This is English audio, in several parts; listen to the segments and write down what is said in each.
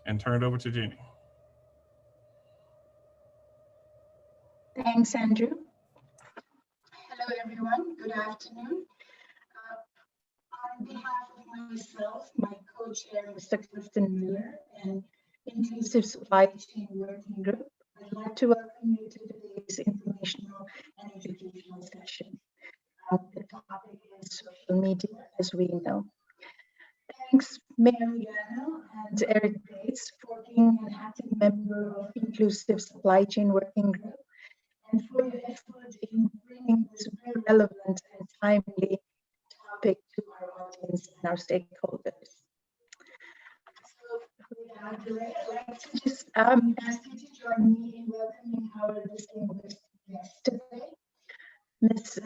and turn it over to Jenny. Thanks, Andrew. Hello, everyone. Good afternoon. On behalf of myself, my co-chair, Mr. Clifton Miller, and Inclusive Supply Chain Working Group, I'd like to welcome you to today's informational and educational session. The topic is social media, as we know. Thanks, Mary Gano and Eric Bates, for being an active member of Inclusive Supply Chain Working Group and for your effort in bringing this very relevant and timely topic to our audience and our stakeholders. So without delay, I'd like to just ask you to join me in welcoming our distinguished guest today, Ms.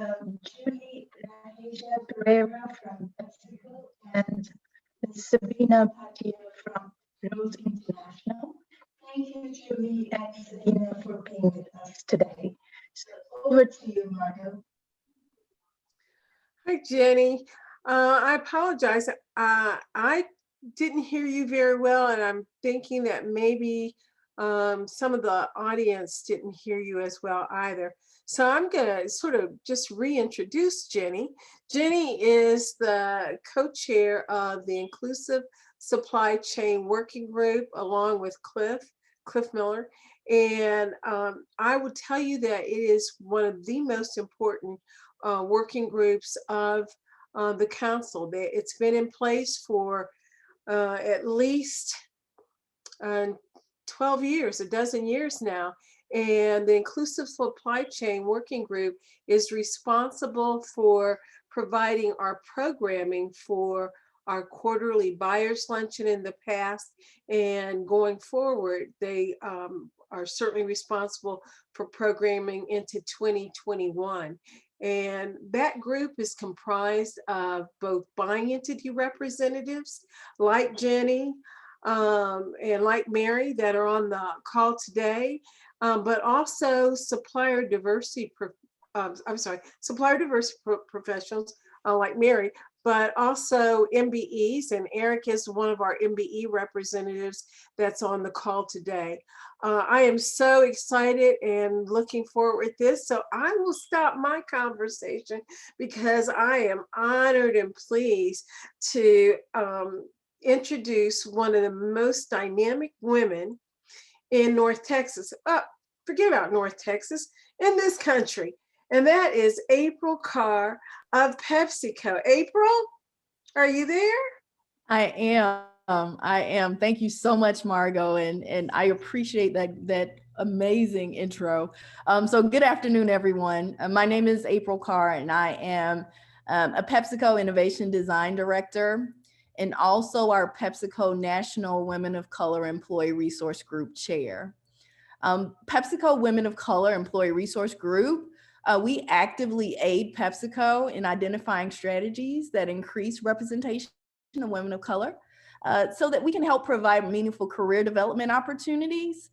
Julie Raheja Pereira from PepsiCo and Ms. Sabina Patia from Rose International. Thank you, Julie and Sabina, for being with us today. So over to you, Margot. Hi, Jenny. I apologize. I didn't hear you very well, and I'm thinking that maybe some of the audience didn't hear you as well either. So I'm going to sort of just reintroduce Jenny. Jenny is the co-chair of the Inclusive Supply Chain Working Group, along with Cliff Miller. And I would tell you that it is one of the most important working groups of the council. It's been in place for at least 12 years, a dozen years now. And the Inclusive Supply Chain Working Group is responsible for providing our programming for our quarterly buyers luncheon in the past, and going forward, they are certainly responsible for programming into 2021. And that group is comprised of both buying entity representatives like Jenny and like Mary that are on the call today, but also supplier diversity professionals like Mary, but also MBEs, and Eric is one of our MBE representatives that's on the call today. I am so excited and looking forward with this. So I will stop my conversation because I am honored and pleased to introduce one of the most dynamic women in North Texas. Forget about North Texas, in this country. And that is April Carr of PepsiCo. April, are you there? I am. I am. Thank you so much, Margot, and I appreciate that amazing intro. So good afternoon, everyone. My name is April Carr, and I am a PepsiCo Innovation Design Director, and also our PepsiCo National Women of Color Employee Resource Group Chair. PepsiCo Women of Color Employee Resource Group, we actively aid PepsiCo in identifying strategies that increase representation of women of color, so that we can help provide meaningful career development opportunities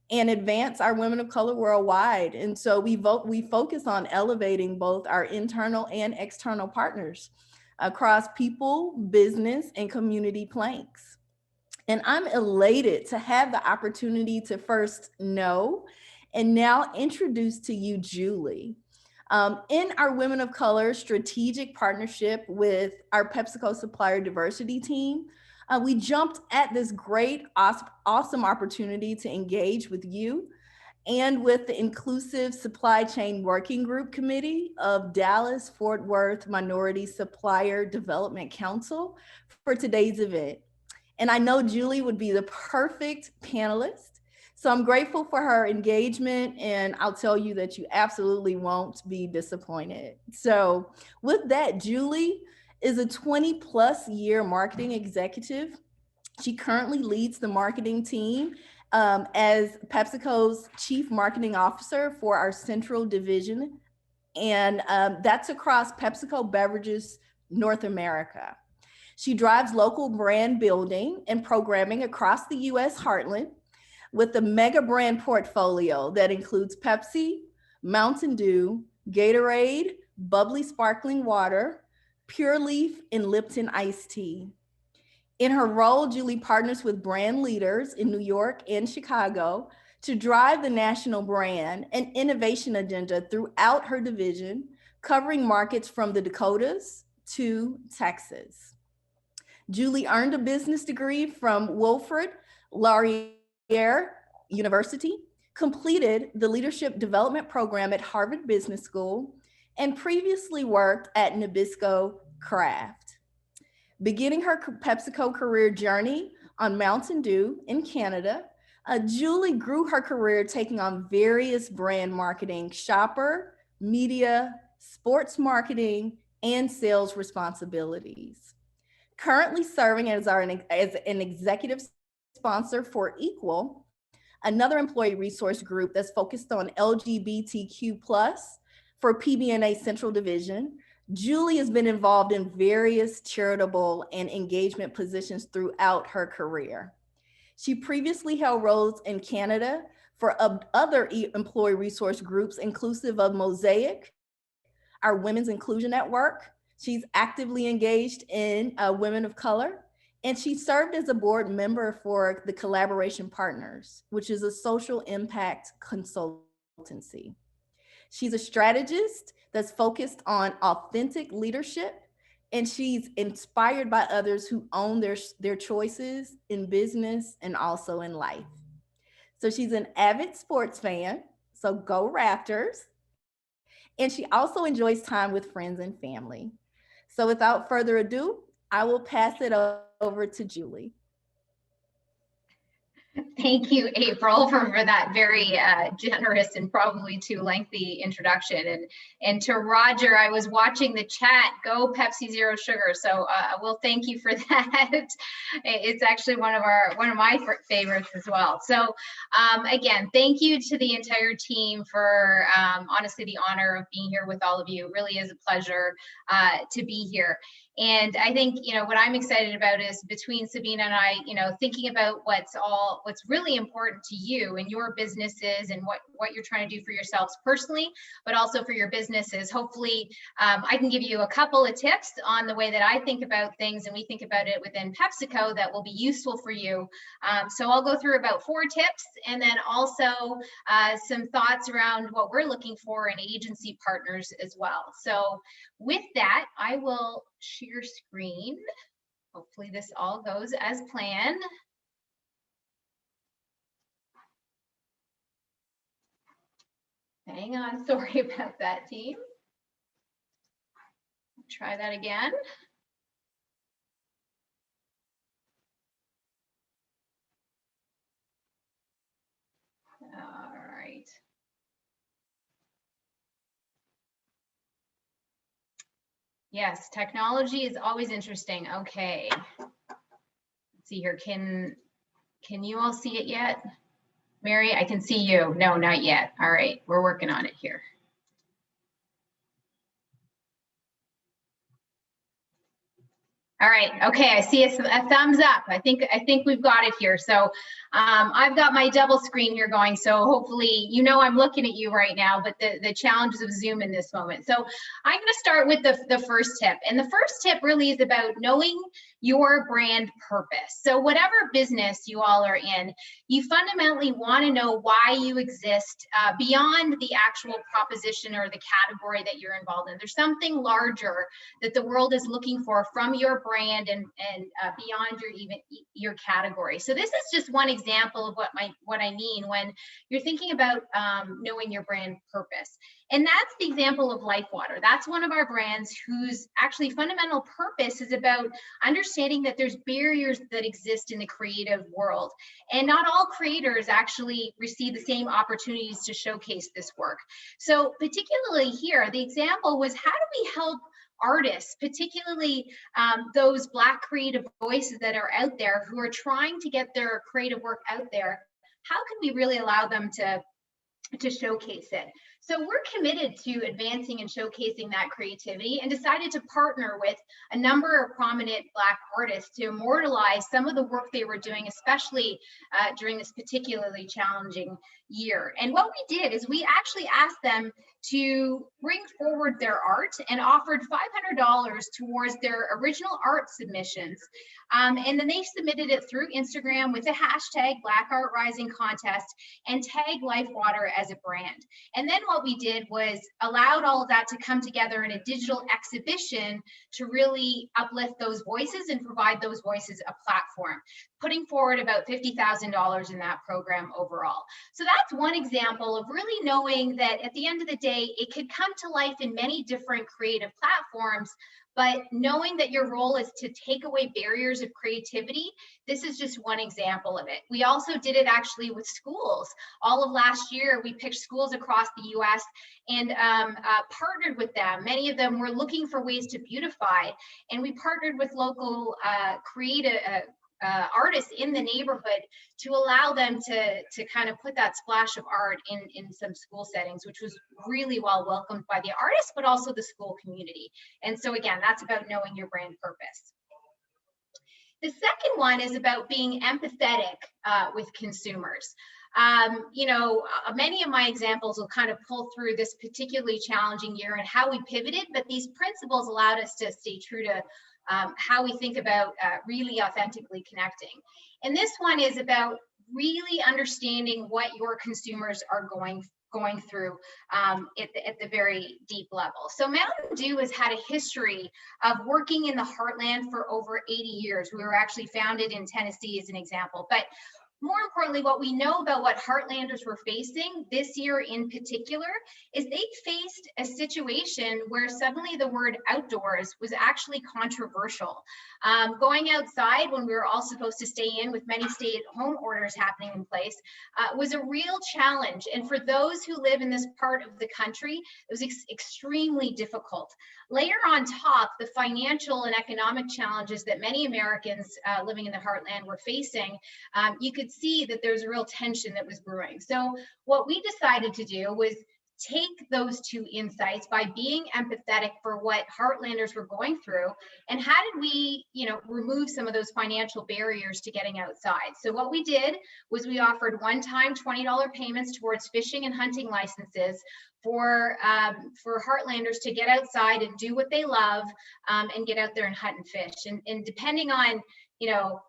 and advance our women of color worldwide. And so we focus on elevating both our internal and external partners across people, business, and community planks. And I'm elated to have the opportunity to first know and now introduce to you Julie. In our Women of Color strategic partnership with our PepsiCo supplier diversity team, we jumped at this great, awesome opportunity to engage with you and with the Inclusive Supply Chain Working Group Committee of Dallas-Fort Worth Minority Supplier Development Council for today's event. And I know Julie would be the perfect panelist. So I'm grateful for her engagement, and I'll tell you that you absolutely won't be disappointed. So with that, Julie is a 20+ year marketing executive. She currently leads the marketing team as PepsiCo's Chief Marketing Officer for our Central Division. And that's across PepsiCo Beverages North America. She drives local brand building and programming across the US heartland with a mega brand portfolio that includes Pepsi, Mountain Dew, Gatorade, Bubbly Sparkling Water, Pure Leaf, and Lipton iced tea. In her role, Julie partners with brand leaders in New York and Chicago to drive the national brand and innovation agenda throughout her division, covering markets from the Dakotas to Texas. Julie earned a business degree from Wilfrid Laurier University, completed the Leadership Development Program at Harvard Business School, and previously worked at Nabisco Craft. Beginning her PepsiCo career journey on Mountain Dew in Canada, Julie grew her career taking on various brand marketing, shopper, media, sports marketing, and sales responsibilities. Currently serving as an executive sponsor for Equal, another employee resource group that's focused on LGBTQ+ for PBNA Central Division, Julie has been involved in various charitable and engagement positions throughout her career. She previously held roles in Canada for other employee resource groups, inclusive of Mosaic, our Women's Inclusion Network. She's actively engaged in Women of Color, and she served as a board member for the Collaboration Partners, which is a social impact consultancy. She's a strategist that's focused on authentic leadership, and she's inspired by others who own their choices in business and also in life. So she's an avid sports fan, so go Raptors. And she also enjoys time with friends and family. So without further ado, I will pass it over to Julie. Thank you, April, for that very generous and probably too lengthy introduction. And to Roger, I was watching the chat, go Pepsi Zero Sugar. So we'll thank you for that. It's actually one of my favorites as well. So again, thank you to the entire team for honestly the honor of being here with all of you. It really is a pleasure to be here. And I think, what I'm excited about is between Sabina and I, thinking about what's really important to you and your businesses and what you're trying to do for yourselves personally, but also for your businesses. Hopefully, I can give you a couple of tips on the way that I think about things and we think about it within PepsiCo that will be useful for you. So I'll go through about 4 tips and then also some thoughts around what we're looking for in agency partners as well. So with that, I will share screen. Hopefully this all goes as planned. Hang on, sorry about that, team. Try that again. All right. Yes, technology is always interesting. Okay. Let's see here. Can you all see it yet? Mary, I can see you. No, not yet. All right, we're working on it here. All right, okay, I see a thumbs up. I think we've got it here. So I've got my double screen here going, so hopefully, I'm looking at you right now, but the challenges of Zoom in this moment. So I'm gonna start with the first tip. And the first tip really is about knowing your brand purpose. So whatever business you all are in, you fundamentally wanna know why you exist beyond the actual proposition or the category that you're involved in. There's something larger that the world is looking for from your brand and beyond your category. So this is just one example of what I mean when you're thinking about knowing your brand purpose. And that's the example of LifeWater. That's one of our brands whose actually fundamental purpose is about understanding that there's barriers that exist in the creative world. And not all creators actually receive the same opportunities to showcase this work. So particularly here, the example was, how do we help artists, particularly those Black creative voices that are out there who are trying to get their creative work out there? How can we really allow them to showcase it? So we're committed to advancing and showcasing that creativity and decided to partner with a number of prominent Black artists to immortalize some of the work they were doing, especially during this particularly challenging year. And what we did is we actually asked them to bring forward their art and offered $500 towards their original art submissions. And then they submitted it through Instagram with the hashtag Black Art Rising Contest and tag LifeWater as a brand. And then what we did was allowed all of that to come together in a digital exhibition to really uplift those voices and provide those voices a platform, putting forward about $50,000 in that program overall. So that's one example of really knowing that at the end of the day, it could come to life in many different creative platforms, but knowing that your role is to take away barriers of creativity, this is just one example of it. We also did it actually with schools. All of last year, we picked schools across the US and partnered with them. Many of them were looking for ways to beautify, and we partnered with local creative artists in the neighborhood to allow them to kind of put that splash of art in some school settings, which was really well welcomed by the artists, but also the school community. And so again, that's about knowing your brand purpose. The second one is about being empathetic with consumers. Many of my examples will kind of pull through this particularly challenging year and how we pivoted, but these principles allowed us to stay true to how we think about really authentically connecting. And this one is about really understanding what your consumers are going through at the very deep level. So Mountain Dew has had a history of working in the heartland for over 80 years. We were actually founded in Tennessee as an example, but more importantly, what we know about what Heartlanders were facing this year in particular is they faced a situation where suddenly the word outdoors was actually controversial. Going outside when we were all supposed to stay in with many stay-at-home orders happening in place was a real challenge. And for those who live in this part of the country, it was extremely difficult. Layer on top the financial and economic challenges that many Americans living in the heartland were facing, you could see that there's a real tension that was brewing. So what we decided to do was take those two insights by being empathetic for what Heartlanders were going through, and how did we, remove some of those financial barriers to getting outside. So what we did was we offered one-time $20 payments towards fishing and hunting licenses for Heartlanders to get outside and do what they love and get out there and hunt and fish. And depending on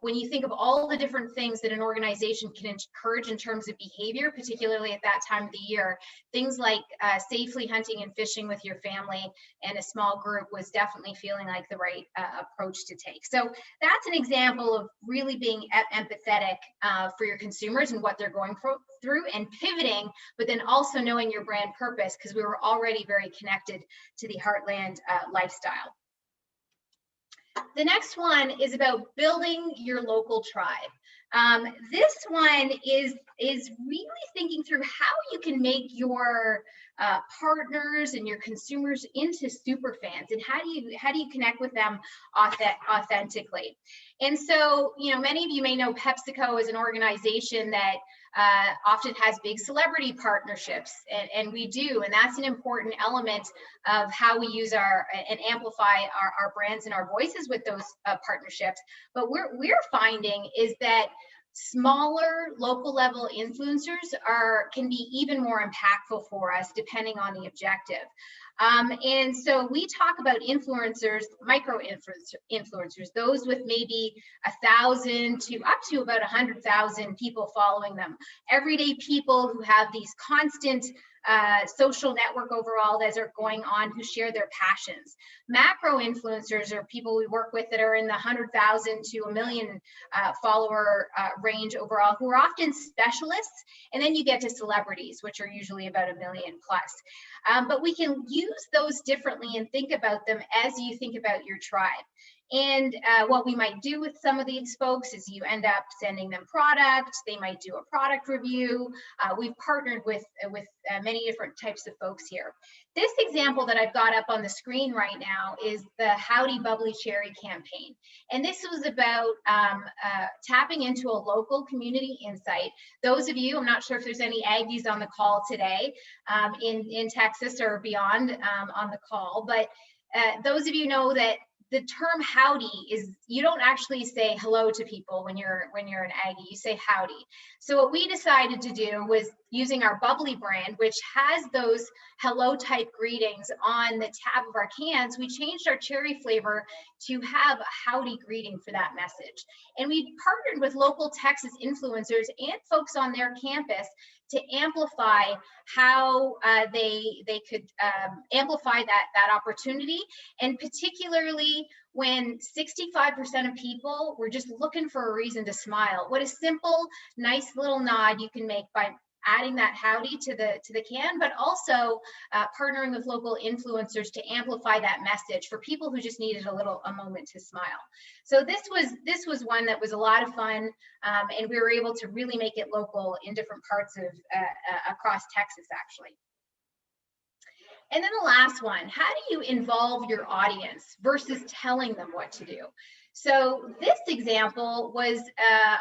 when you think of all the different things that an organization can encourage in terms of behavior, particularly at that time of the year, things like safely hunting and fishing with your family and a small group was definitely feeling like the right approach to take. So that's an example of really being empathetic for your consumers and what they're going through and pivoting, but then also knowing your brand purpose, because we were already very connected to the Heartland lifestyle. The next one is about building your local tribe. This one is really thinking through how you can make your partners and your consumers into super fans, and how do you connect with them authentically. And so, many of you may know PepsiCo is an organization that often has big celebrity partnerships, and we do, and that's an important element of how we use and amplify our brands and our voices with those partnerships. But we're finding is that smaller local level influencers can be even more impactful for us depending on the objective. And so we talk about influencers, micro influencers, those with maybe 1,000 to up to about 100,000 people following them. Everyday people who have these constant social network overall that are going on, who share their passions. Macro influencers are people we work with that are in the 100,000 to 1 million follower range overall, who are often specialists. And then you get to celebrities, which are usually about 1 million plus. But we can use those differently and think about them as you think about your tribe. And what we might do with some of these folks is you end up sending them product. They might do a product review. We've partnered with many different types of folks here. This example that I've got up on the screen right now is the Howdy Bubbly Cherry campaign. And this was about tapping into a local community insight. Those of you, I'm not sure if there's any Aggies on the call today in Texas or beyond on the call, but those of you know that the term howdy is, you don't actually say hello to people when you're an Aggie, you say howdy. So what we decided to do was using our Bubbly brand, which has those hello type greetings on the tab of our cans, we changed our cherry flavor to have a howdy greeting for that message. And we partnered with local Texas influencers and folks on their campus to amplify how they could amplify that opportunity, and particularly when 65% of people were just looking for a reason to smile. What a simple, nice little nod you can make by adding that howdy to the can, but also partnering with local influencers to amplify that message for people who just needed a moment to smile. So this was one that was a lot of fun, and we were able to really make it local in different parts of across Texas, actually. And then the last one, how do you involve your audience versus telling them what to do? So this example was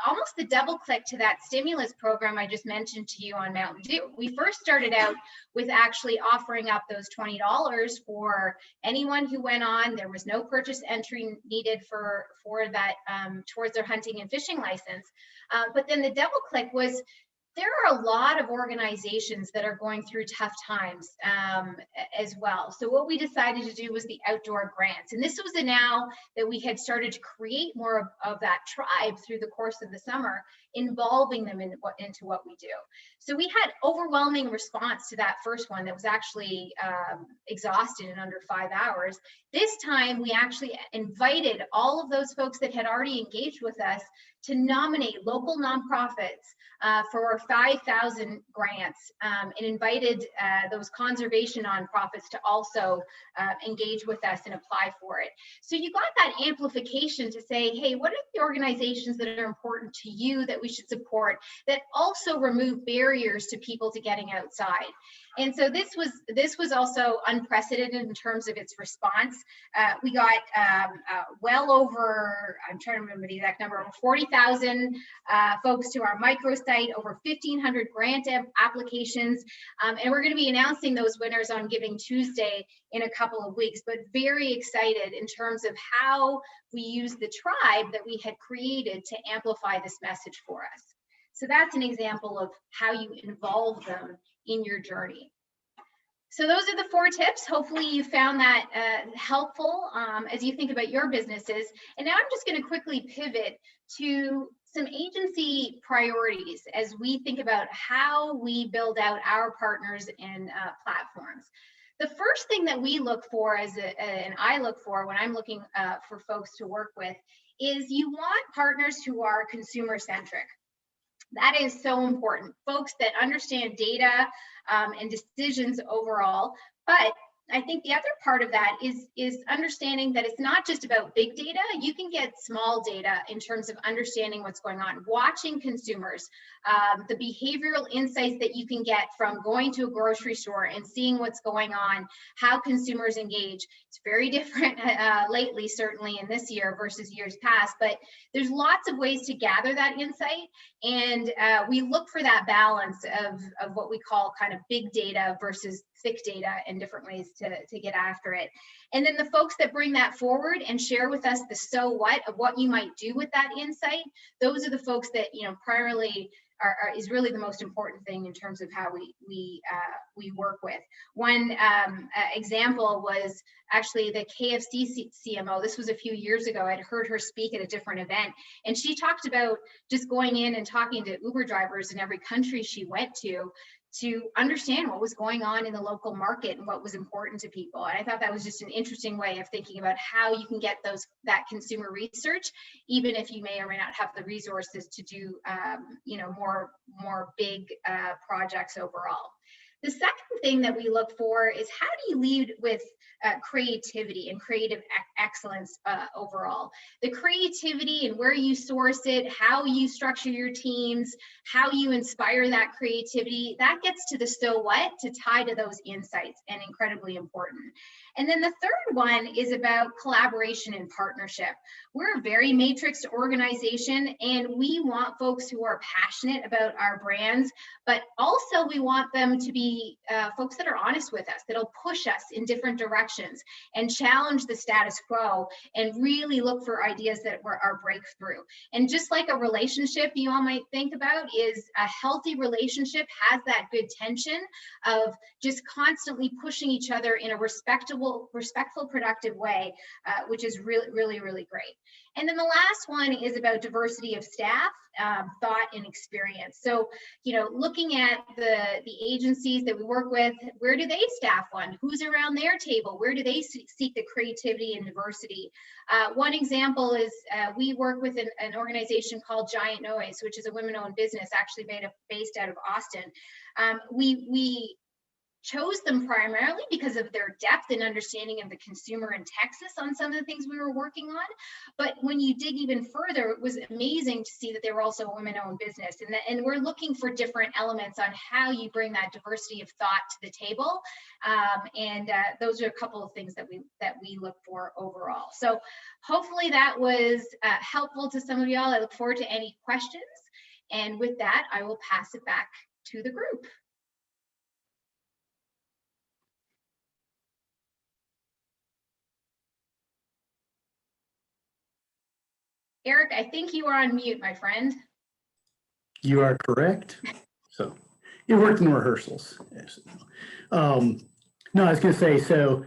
almost the double click to that stimulus program I just mentioned to you on Mountain Dew. We first started out with actually offering up those $20 for anyone who went on. There was no purchase entry needed for that towards their hunting and fishing license. But then the double click was, there are a lot of organizations that are going through tough times as well. So what we decided to do was the outdoor grants. And this was now that we had started to create more of that tribe through the course of the summer, involving them into what we do. So we had overwhelming response to that first one that was actually exhausted in under 5 hours. This time we actually invited all of those folks that had already engaged with us to nominate local nonprofits for 5,000 grants, and invited those conservation nonprofits to also engage with us and apply for it. So you got that amplification to say, hey, what are the organizations that are important to you that we should support, that also remove barriers to people to getting outside? And so this was also unprecedented in terms of its response. We got well over, I'm trying to remember the exact number, over 40,000 folks to our microsite, over 1,500 grant applications, and we're going to be announcing those winners on Giving Tuesday in a couple of weeks, but very excited in terms of how we use the tribe that we had created to amplify this message for us. So that's an example of how you involve them in your journey. So those are the 4 tips. Hopefully you found that helpful as you think about your businesses. And now I'm just going to quickly pivot to some agency priorities as we think about how we build out our partners and platforms. The first thing that we look for and I look for when I'm looking for folks to work with is you want partners who are consumer centric. That is so important. Folks that understand data and decisions overall. But I think the other part of that is understanding that it's not just about big data. You can get small data in terms of understanding what's going on, watching consumers, the behavioral insights that you can get from going to a grocery store and seeing what's going on, how consumers engage. It's very different lately, certainly in this year versus years past, but there's lots of ways to gather that insight. And we look for that balance of what we call kind of big data versus thick data in different ways to get after it. And then the folks that bring that forward and share with us the so what of what you might do with that insight, those are the folks that, you know, primarily is really the most important thing in terms of how we work with. One example was actually the KFC CMO. This was a few years ago. I'd heard her speak at a different event, and she talked about just going in and talking to Uber drivers in every country she went to understand what was going on in the local market and what was important to people. And I thought that was just an interesting way of thinking about how you can get that consumer research, even if you may or may not have the resources to do, you know, more big projects overall. The second thing that we look for is how do you lead with creativity and creative excellence overall. The creativity and where you source it, how you structure your teams, how you inspire that creativity, that gets to the so what to tie to those insights, and incredibly important. And then the third one is about collaboration and partnership. We're a very matrixed organization, and we want folks who are passionate about our brands, but also we want them to be folks that are honest with us, that'll push us in different directions and challenge the status quo and really look for ideas that are breakthrough. And just like a relationship you all might think about, is a healthy relationship has that good tension of just constantly pushing each other in a respectful, productive way, which is really great. And then the last one is about diversity of staff, thought and experience. So, looking at the agencies that we work with, where do they staff one? Who's around their table? Where do they seek the creativity and diversity? One example is we work with an organization called Giant Noise, which is a women-owned business actually based out of Austin. We chose them primarily because of their depth and understanding of the consumer in Texas on some of the things we were working on. But when you dig even further, it was amazing to see that they were also a women-owned business. And we're looking for different elements on how you bring that diversity of thought to the table. Those are a couple of things that we look for overall. So hopefully that was helpful to some of y'all. I look forward to any questions. And with that, I will pass it back to the group. Eric, I think you are on mute, my friend. You are correct. So it worked in rehearsals. No, I was going to say, so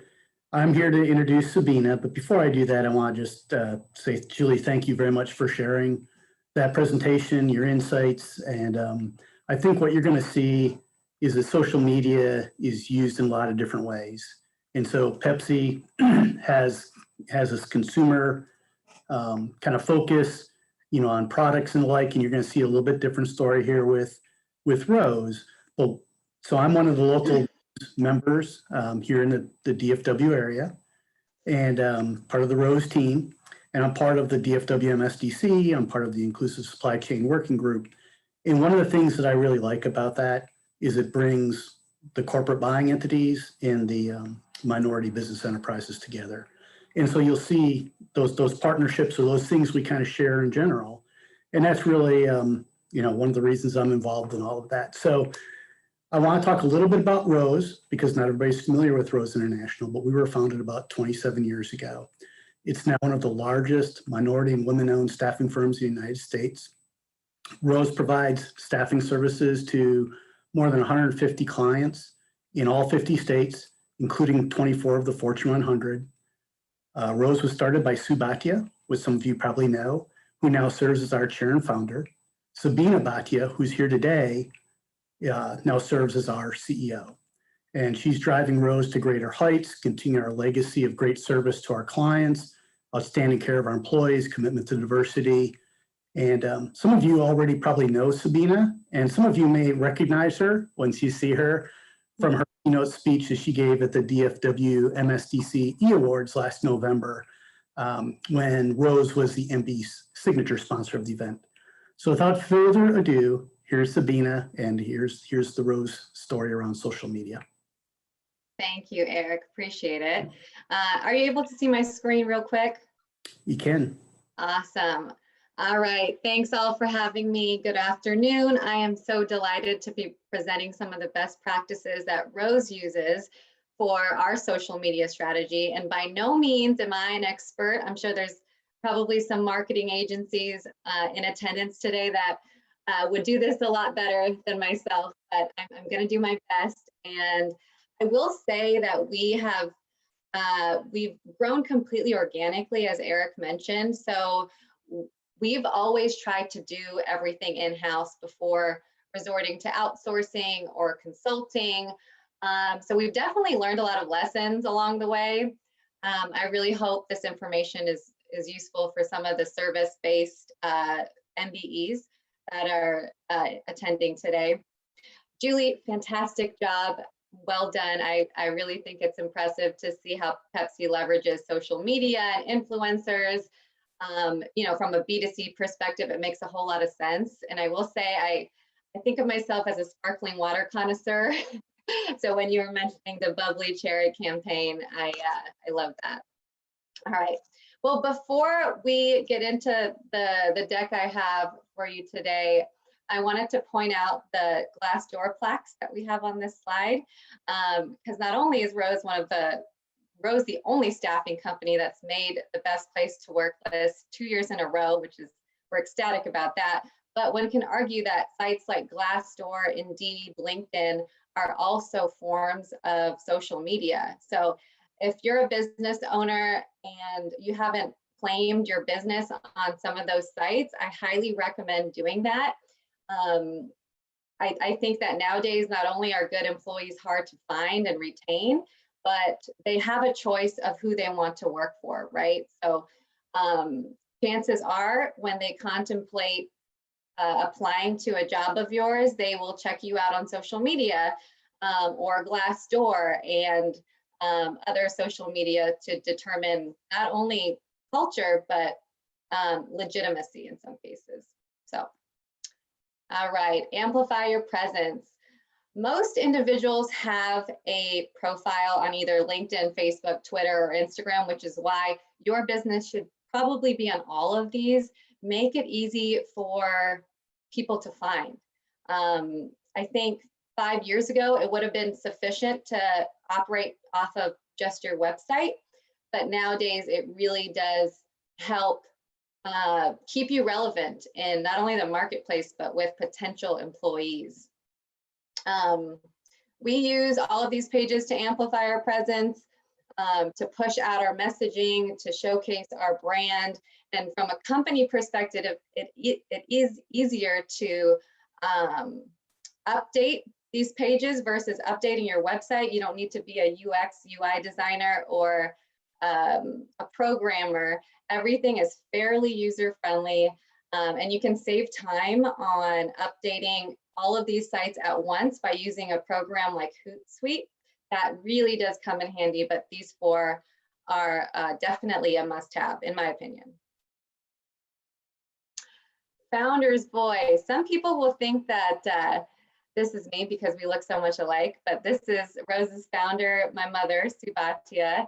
I'm here to introduce Sabina, but before I do that, I want to just say, Julie, thank you very much for sharing that presentation, your insights. And I think what you're going to see is that social media is used in a lot of different ways. And so Pepsi has this consumer kind of focus, on products and the like, and you're going to see a little bit different story here with Rose. Well, so I'm one of the local members here in the DFW area, and part of the Rose team, and I'm part of the DFW MSDC. I'm part of the Inclusive Supply Chain Working Group. And one of the things that I really like about that is it brings the corporate buying entities and the minority business enterprises together. And so you'll see those partnerships or those things we kind of share in general. And that's really, one of the reasons I'm involved in all of that. So I want to talk a little bit about Rose, because not everybody's familiar with Rose International, but we were founded about 27 years ago. It's now one of the largest minority and women-owned staffing firms in the United States. Rose provides staffing services to more than 150 clients in all 50 states, including 24 of the Fortune 100. Rose was started by Sue Bhatia, which some of you probably know, who now serves as our chair and founder. Sabina Bhatia, who's here today, now serves as our CEO. And she's driving Rose to greater heights, continue our legacy of great service to our clients, outstanding care of our employees, commitment to diversity. And some of you already probably know Sabina, and some of you may recognize her once you see her from her keynote speech that she gave at the DFW MSDC E-Awards last November, when Rose was the MB's signature sponsor of the event. So without further ado, here's Sabina, and here's the Rose story around social media. Thank you, Eric. Appreciate it. Are you able to see my screen real quick? You can. Awesome. All right. Thanks all for having me. Good afternoon. I am so delighted to be presenting some of the best practices that Rose uses for our social media strategy. And by no means am I an expert. I'm sure there's probably some marketing agencies in attendance today that would do this a lot better than myself, but I'm going to do my best. And I will say that we've grown completely organically, as Eric mentioned. So we've always tried to do everything in-house before resorting to outsourcing or consulting. So we've definitely learned a lot of lessons along the way. I really hope this information is useful for some of the service-based MBEs that are attending today. Julie, fantastic job. Well done. I really think it's impressive to see how Pepsi leverages social media and influencers. You know, from a B2C perspective, it makes a whole lot of sense. And I will say, I think of myself as a sparkling water connoisseur. So when you were mentioning the bubbly cherry campaign, I love that. All right. Well, before we get into the deck I have for you today, I wanted to point out the Glassdoor plaques that we have on this slide, because not only is Rose the only staffing company that's made the best place to work list 2 years in a row, which is, we're ecstatic about that. But one can argue that sites like Glassdoor, Indeed, LinkedIn are also forms of social media. So if you're a business owner and you haven't claimed your business on some of those sites, I highly recommend doing that. I think that nowadays, not only are good employees hard to find and retain, but they have a choice of who they want to work for, right? So chances are when they contemplate applying to a job of yours, they will check you out on social media or Glassdoor and other social media to determine not only culture, but legitimacy in some cases. So, all right, amplify your presence. Most individuals have a profile on either LinkedIn, Facebook, Twitter, or Instagram, which is why your business should probably be on all of these. Make it easy for people to find. I think 5 years ago, it would have been sufficient to operate off of just your website, but nowadays it really does help keep you relevant in not only the marketplace, but with potential employees. We use all of these pages to amplify our presence, to push out our messaging, to showcase our brand. And from a company perspective, it is easier to update these pages versus updating your website. You don't need to be a UX, UI designer or a programmer. Everything is fairly user-friendly, and you can save time on updating all of these sites at once by using a program like Hootsuite. That really does come in handy, but these four are definitely a must-have, in my opinion. Founder's voice. Some people will think that this is me because we look so much alike, but this is Rose's founder, my mother, Subatia.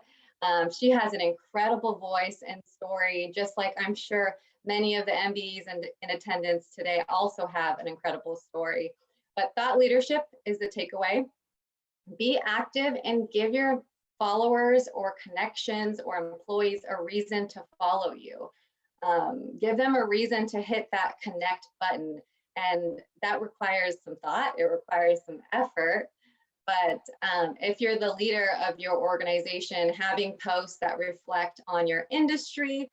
She has an incredible voice and story, just like I'm sure many of the MBEs in attendance today also have an incredible story. But thought leadership is the takeaway. Be active and give your followers or connections or employees a reason to follow you. Give them a reason to hit that connect button. And that requires some thought, it requires some effort. But if you're the leader of your organization, having posts that reflect on your industry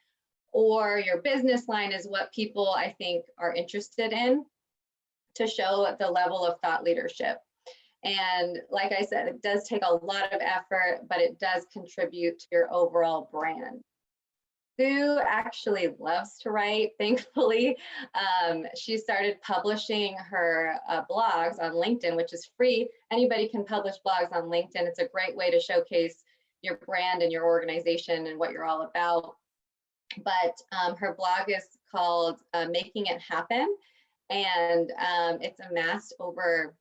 or your business line is what people, I think, are interested in to show the level of thought leadership. And like I said, it does take a lot of effort, but it does contribute to your overall brand. Sue actually loves to write, thankfully. She started publishing her blogs on LinkedIn, which is free. Anybody can publish blogs on LinkedIn. It's a great way to showcase your brand and your organization and what you're all about. But her blog is called Making It Happen, and it's amassed over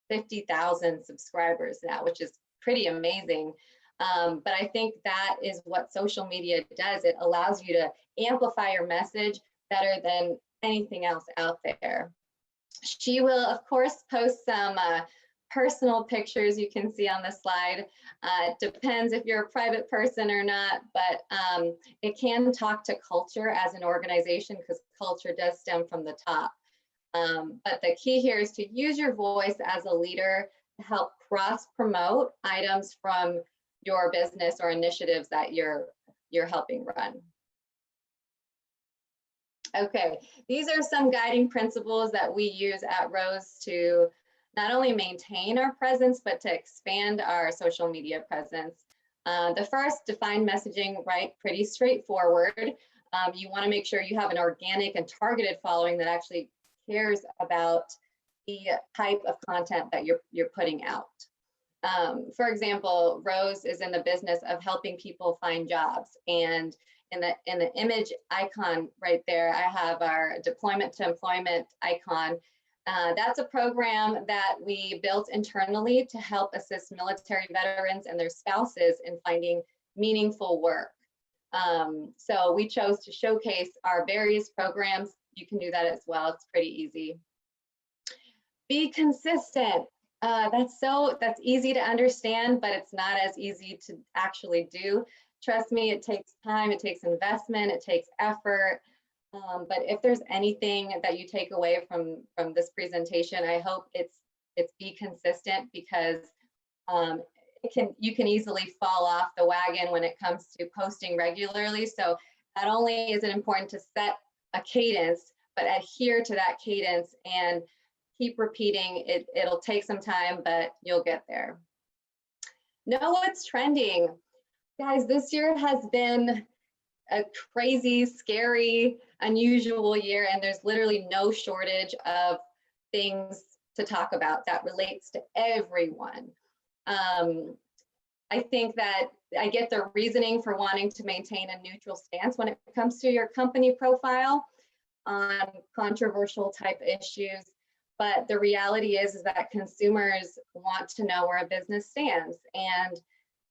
50,000 subscribers now, which is pretty amazing. But I think that is what social media does. It allows you to amplify your message better than anything else out there. She will, of course, post some personal pictures you can see on the slide. It depends if you're a private person or not, but it can talk to culture as an organization because culture does stem from the top. But the key here is to use your voice as a leader to help cross-promote items from your business or initiatives that you're helping run. Okay, these are some guiding principles that we use at Rose to not only maintain our presence, but to expand our social media presence. The first, define messaging, right? Pretty straightforward. You want to make sure you have an organic and targeted following that actually cares about the type of content that you're putting out. For example, Rose is in the business of helping people find jobs, and in the image icon right there, I have our deployment to employment icon. That's a program that we built internally to help assist military veterans and their spouses in finding meaningful work. So we chose to showcase our various programs. You can do that as well. It's pretty easy. Be consistent. That's easy to understand, but it's not as easy to actually do. Trust me, it takes time, it takes investment, it takes effort. But if there's anything that you take away from this presentation, I hope it's be consistent, because you can easily fall off the wagon when it comes to posting regularly. So not only is it important to set a cadence, but adhere to that cadence and keep repeating. It'll take some time, but you'll get there. Know what's trending. Guys, this year has been a crazy, scary, unusual year, and there's literally no shortage of things to talk about that relates to everyone. I think that I get the reasoning for wanting to maintain a neutral stance when it comes to your company profile on controversial type issues. But the reality is that consumers want to know where a business stands, and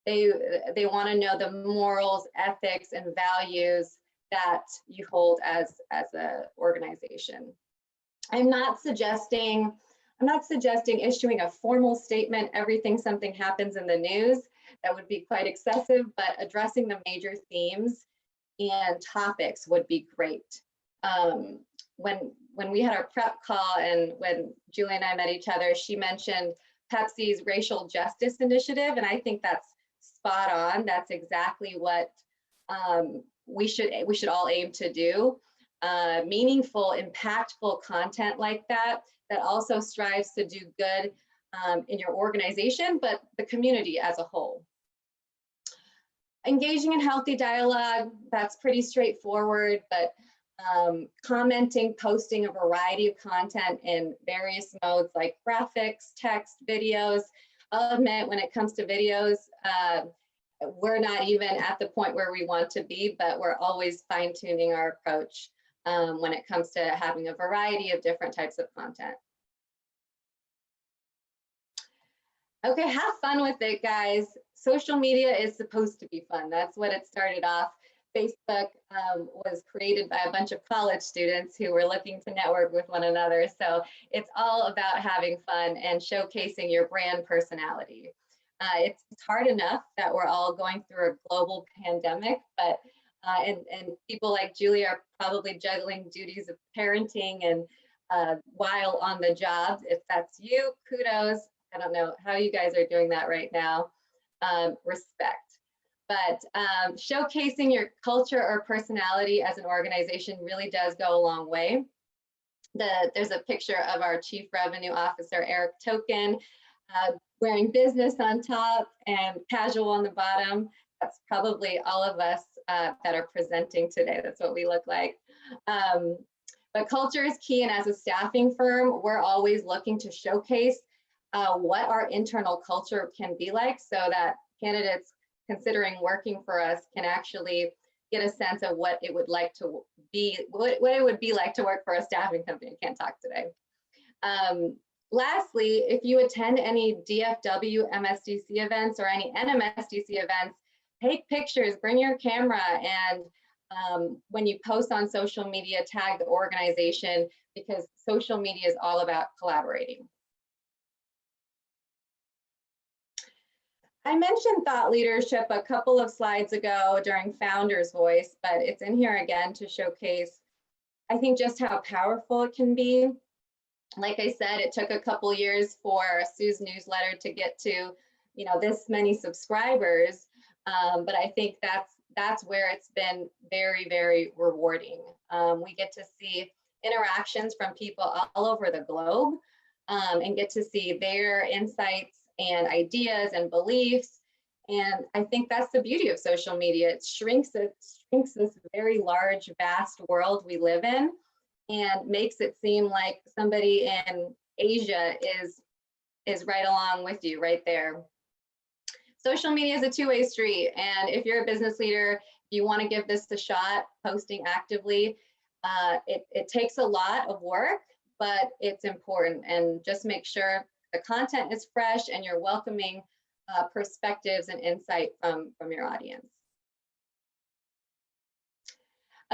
they want to know the morals, ethics, and values that you hold as an organization. I'm not suggesting issuing a formal statement something happens in the news. That would be quite excessive, but addressing the major themes and topics would be great. When we had our prep call and when Julie and I met each other, she mentioned Pepsi's racial justice initiative, and I think that's spot on. That's exactly what we should all aim to do. Meaningful, impactful content like that also strives to do good in your organization, but the community as a whole. Engaging in healthy dialogue, that's pretty straightforward, but commenting, posting a variety of content in various modes like graphics, text, videos. I'll admit, when it comes to videos, we're not even at the point where we want to be, but we're always fine-tuning our approach when it comes to having a variety of different types of content. Okay, have fun with it, guys. Social media is supposed to be fun. That's what it started off. Facebook was created by a bunch of college students who were looking to network with one another. So it's all about having fun and showcasing your brand personality. It's hard enough that we're all going through a global pandemic, but and people like Julie are probably juggling duties of parenting and while on the job. If that's you, kudos. I don't know how you guys are doing that right now. Respect. But showcasing your culture or personality as an organization really does go a long way. There's a picture of our Chief Revenue Officer, Eric Token, wearing business on top and casual on the bottom. That's probably all of us that are presenting today. That's what we look like. But culture is key, and as a staffing firm, we're always looking to showcase what our internal culture can be like, so that candidates considering working for us can actually get a sense of what it would like to be, what it would be like to work for a staffing company. I can't talk today. Lastly, if you attend any DFW MSDC events or any NMSDC events, take pictures, bring your camera, and when you post on social media, tag the organization, because social media is all about collaborating. I mentioned thought leadership a couple of slides ago during Founder's Voice, but it's in here again to showcase, I think, just how powerful it can be. Like I said, it took a couple years for Sue's newsletter to get to, this many subscribers, but I think that's where it's been very, very rewarding. We get to see interactions from people all over the globe and get to see their insights and ideas and beliefs. And I think that's the beauty of social media. It shrinks this very large, vast world we live in and makes it seem like somebody in Asia is right along with you right there. Social media is a two-way street. And if you're a business leader, you want to give this a shot, posting actively. It takes a lot of work, but it's important. And just make sure the content is fresh and you're welcoming perspectives and insight from your audience.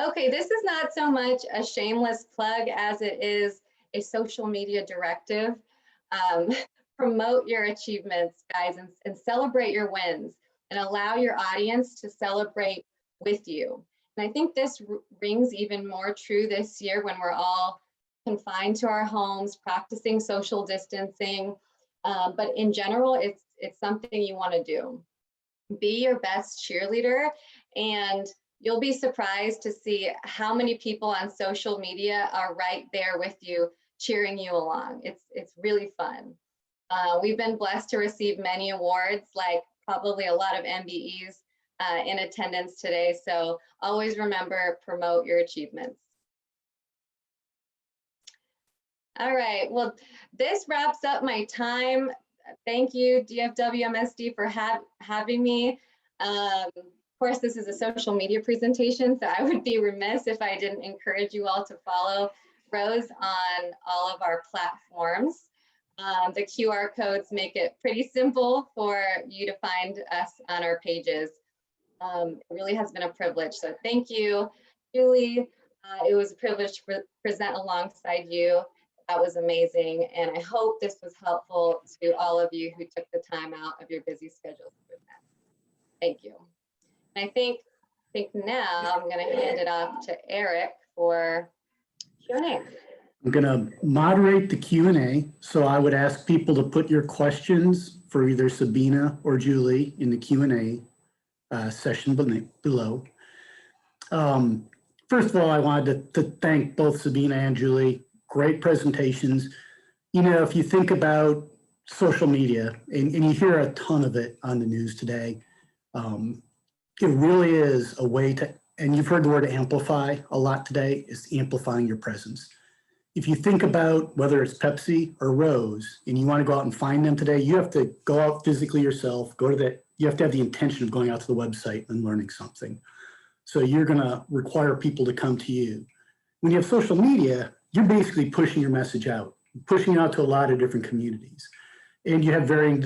Okay, this is not so much a shameless plug as it is a social media directive. Promote your achievements, guys, and celebrate your wins and allow your audience to celebrate with you. And I think this rings even more true this year when we're all confined to our homes, practicing social distancing. But in general, it's something you want to do. Be your best cheerleader, and you'll be surprised to see how many people on social media are right there with you, cheering you along. It's really fun. We've been blessed to receive many awards, like probably a lot of MBEs in attendance today. So always remember, promote your achievements. All right, well, this wraps up my time. Thank you, DFW-MSD, for having me. Of course, this is a social media presentation, so I would be remiss if I didn't encourage you all to follow Rose on all of our platforms. The QR codes make it pretty simple for you to find us on our pages. It really has been a privilege, so thank you, Julie. It was a privilege to present alongside you. That was amazing, and I hope this was helpful to all of you who took the time out of your busy schedules to present. Thank you. And I think now I'm going to hand it off to Eric for Q&A. I'm going to moderate the Q&A, so I would ask people to put your questions for either Sabina or Julie in the Q&A session below. First of all, I wanted to thank both Sabina and Julie. Great presentations. You know, if you think about social media, and you hear a ton of it on the news today, it really is a way to, and you've heard the word amplify a lot today, is amplifying your presence. If you think about whether it's Pepsi or Rose, and you want to go out and find them today, you have to go out physically yourself, you have to have the intention of going out to the website and learning something. So you're going to require people to come to you. When you have social media, you're basically pushing your message out, pushing it out to a lot of different communities. And you have varying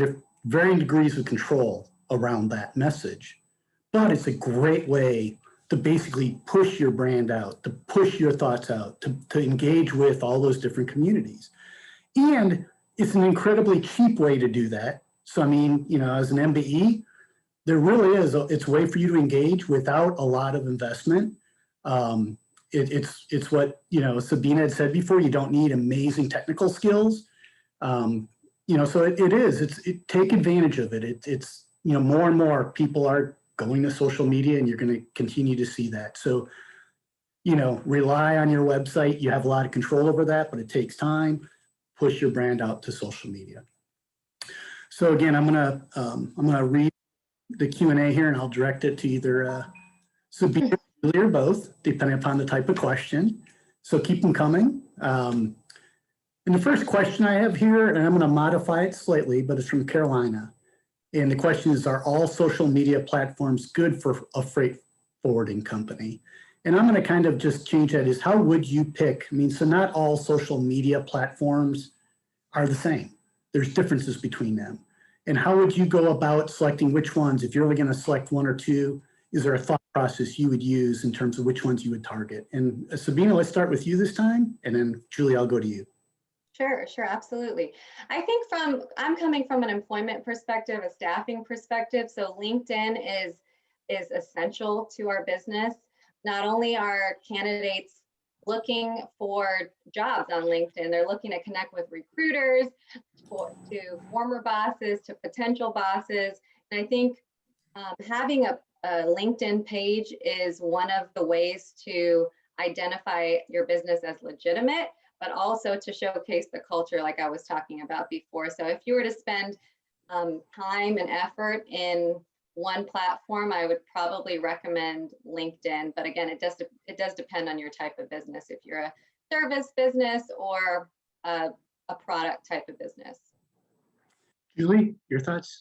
degrees of control around that message. But it's a great way to basically push your brand out, to push your thoughts out, to engage with all those different communities. And it's an incredibly cheap way to do that. So, I mean, you know, as an MBE, there really is, it's a way for you to engage without a lot of investment. It's what, you know, Sabina had said before, you don't need amazing technical skills. You know, so take advantage of it. It's, you know, more and more people are going to social media, and you're going to continue to see that. So, you know, rely on your website. You have a lot of control over that, but it takes time. Push your brand out to social media. So again, I'm gonna read the Q&A here, and I'll direct it to either Sabina or both, depending upon the type of question. So keep them coming. And the first question I have here, and I'm going to modify it slightly, but it's from Carolina. And the question is, are all social media platforms good for a freight forwarding company? And I'm going to kind of just change that is, how would you pick? I mean, so not all social media platforms are the same. There's differences between them. And how would you go about selecting which ones? If you're only going to select one or two, is there a thought process you would use in terms of which ones you would target? And Sabina, let's start with you this time. And then Julie, I'll go to you. Sure, absolutely. I think I'm coming from an employment perspective, a staffing perspective. So LinkedIn is essential to our business. Not only are candidates looking for jobs on LinkedIn, they're looking to connect with recruiters, to former bosses, to potential bosses. And I think having a LinkedIn page is one of the ways to identify your business as legitimate, but also to showcase the culture like I was talking about before. So if you were to spend time and effort in one platform, I would probably recommend LinkedIn. But again, it does depend on your type of business. If you're a service business or a product type of business. Julie, your thoughts?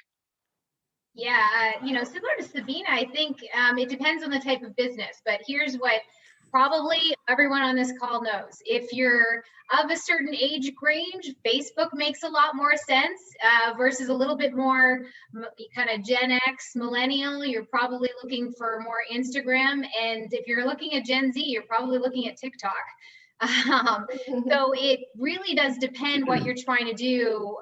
Yeah, similar to Sabina, I think it depends on the type of business, but here's what probably everyone on this call knows. If you're of a certain age range, Facebook makes a lot more sense versus a little bit more kind of Gen X, millennial. You're probably looking for more Instagram. And if you're looking at Gen Z, you're probably looking at TikTok. So it really does depend what you're trying to do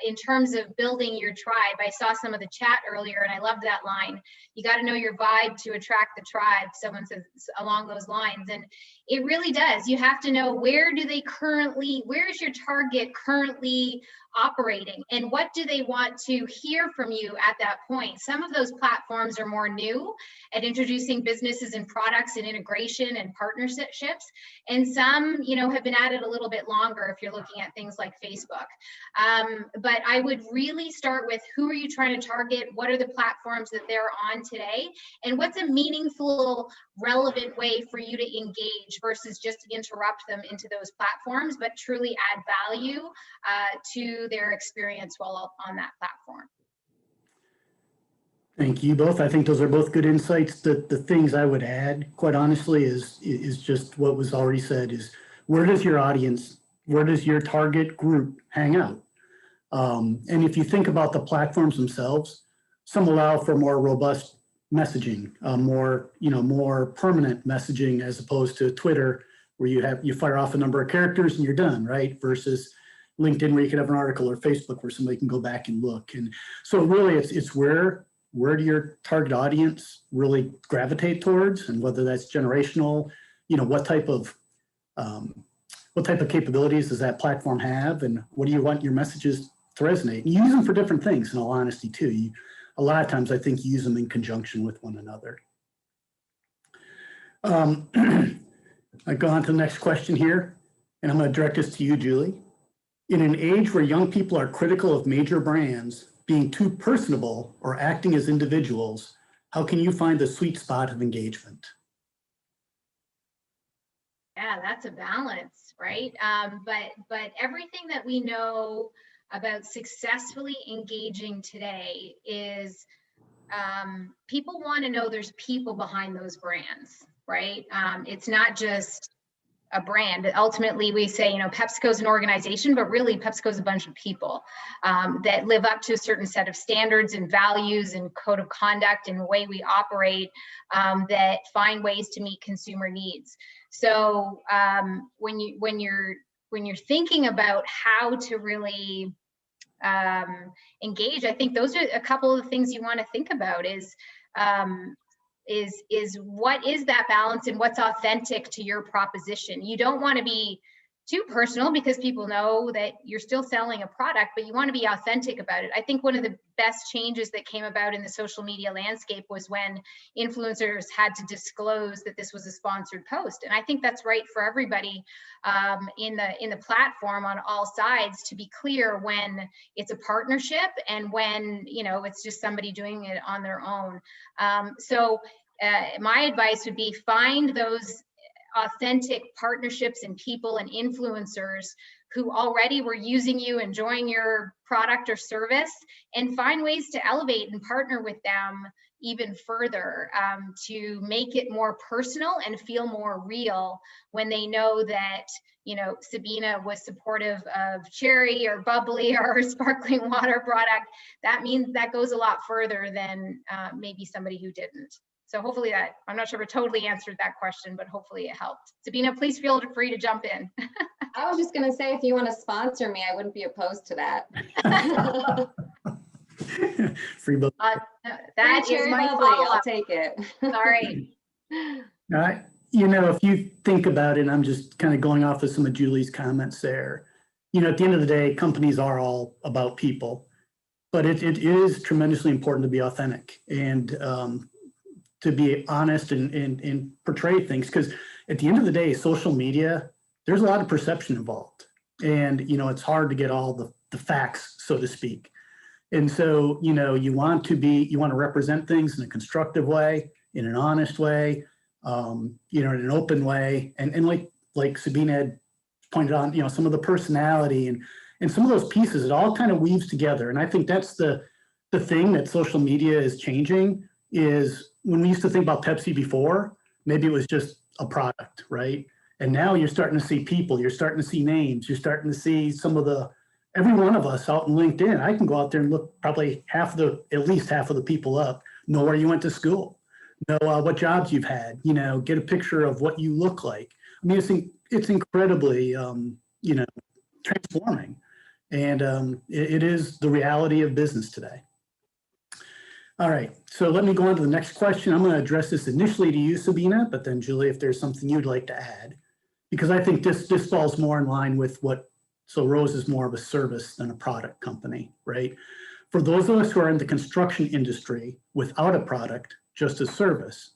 in terms of building your tribe. I saw some of the chat earlier and I loved that line. You got to know your vibe to attract the tribe. Someone says along those lines. And it really does. You have to know where is your target currently operating and what do they want to hear from you at that point. Some of those platforms are more new at introducing businesses and products and integration and partnerships. And some, have been at it a little bit longer if you're looking at things like Facebook. But I would really start with who are you trying to target? What are the platforms that they're on today? And what's a meaningful, relevant way for you to engage versus just interrupt them into those platforms, but truly add value to their experience while on that platform. Thank you both. I think those are both good insights. The things I would add, quite honestly, is just what was already said, is where does your audience, where does your target group hang out? And if you think about the platforms themselves, some allow for more robust messaging, more permanent messaging, as opposed to Twitter, where you fire off a number of characters and you're done, right? Versus LinkedIn, where you could have an article, or Facebook, where somebody can go back and look. And so really it's where do your target audience really gravitate towards, and whether that's generational, what type of capabilities does that platform have, and what do you want your messages to resonate? And you use them for different things, in all honesty, too. A lot of times I think you use them in conjunction with one another. I go on to the next question here, and I'm going to direct this to you, Julie. In an age where young people are critical of major brands being too personable or acting as individuals, how can you find the sweet spot of engagement? Yeah, that's a balance, right? But everything that we know about successfully engaging today is people want to know there's people behind those brands, right? It's not just a brand. Ultimately, we say, PepsiCo's an organization, but really PepsiCo's a bunch of people that live up to a certain set of standards and values and code of conduct and the way we operate that find ways to meet consumer needs. So when you're thinking about how to really engage, I think those are a couple of the things you want to think about is what is that balance and what's authentic to your proposition. You don't want to be too personal because people know that you're still selling a product, but you want to be authentic about it. I think one of the best changes that came about in the social media landscape was when influencers had to disclose that this was a sponsored post. And I think that's right for everybody in the platform on all sides to be clear when it's a partnership and when it's just somebody doing it on their own. So my advice would be find those authentic partnerships and people and influencers who already were using you, enjoying your product or service, and find ways to elevate and partner with them even further to make it more personal and feel more real when they know that Sabina was supportive of cherry or bubbly or sparkling water product. That means that goes a lot further than maybe somebody who didn't. So hopefully I'm not sure if it totally answered that question, but hopefully it helped. Sabina, please feel free to jump in. I was just going to say, if you want to sponsor me, I wouldn't be opposed to that. Free book. That is my follow-up. I'll take it. All right. If you think about it, I'm just kind of going off of some of Julie's comments there. At the end of the day, companies are all about people, but it is tremendously important to be authentic and to be honest and portray things, because at the end of the day, social media, there's a lot of perception involved, and it's hard to get all the facts, so to speak. And so you want to represent things in a constructive way, in an honest way, in an open way, and like Sabina had pointed on, some of the personality and some of those pieces, it all kind of weaves together. And I think that's the thing that social media is changing, is when we used to think about Pepsi before, maybe it was just a product, right? And now you're starting to see people, you're starting to see names, you're starting to see every one of us out in LinkedIn. I can go out there and look probably at least half of the people up, know where you went to school, know what jobs you've had, get a picture of what you look like. I mean, it's incredibly, transforming. And it is the reality of business today. All right, so let me go on to the next question. I'm going to address this initially to you, Sabina, but then Julie, if there's something you'd like to add, because I think this falls more in line with so Rose is more of a service than a product company, right? For those of us who are in the construction industry without a product, just a service,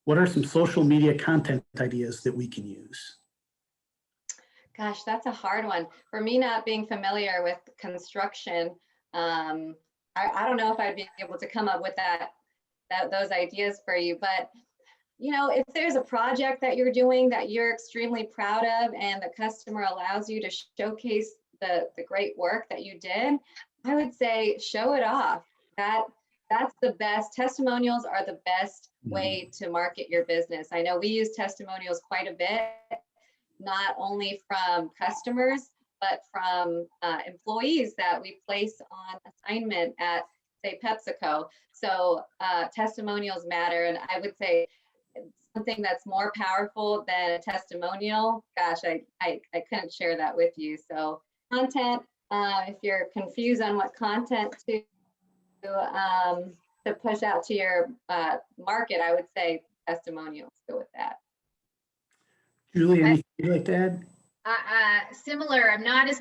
what are some social media content ideas that we can use? Gosh, that's a hard one. For me, not being familiar with construction, I don't know if I'd be able to come up with those ideas for you, but if there's a project that you're doing that you're extremely proud of and the customer allows you to showcase the great work that you did, I would say show it off. That's the best. Testimonials are the best way to market your business. I know we use testimonials quite a bit, not only from customers, but from employees that we place on assignment at, say, PepsiCo. So testimonials matter. And I would say something that's more powerful than a testimonial, gosh, I couldn't share that with you. So content, if you're confused on what content to push out to your market, I would say testimonials. Go with that. Julie, anything you'd like to add? Similar. I'm not as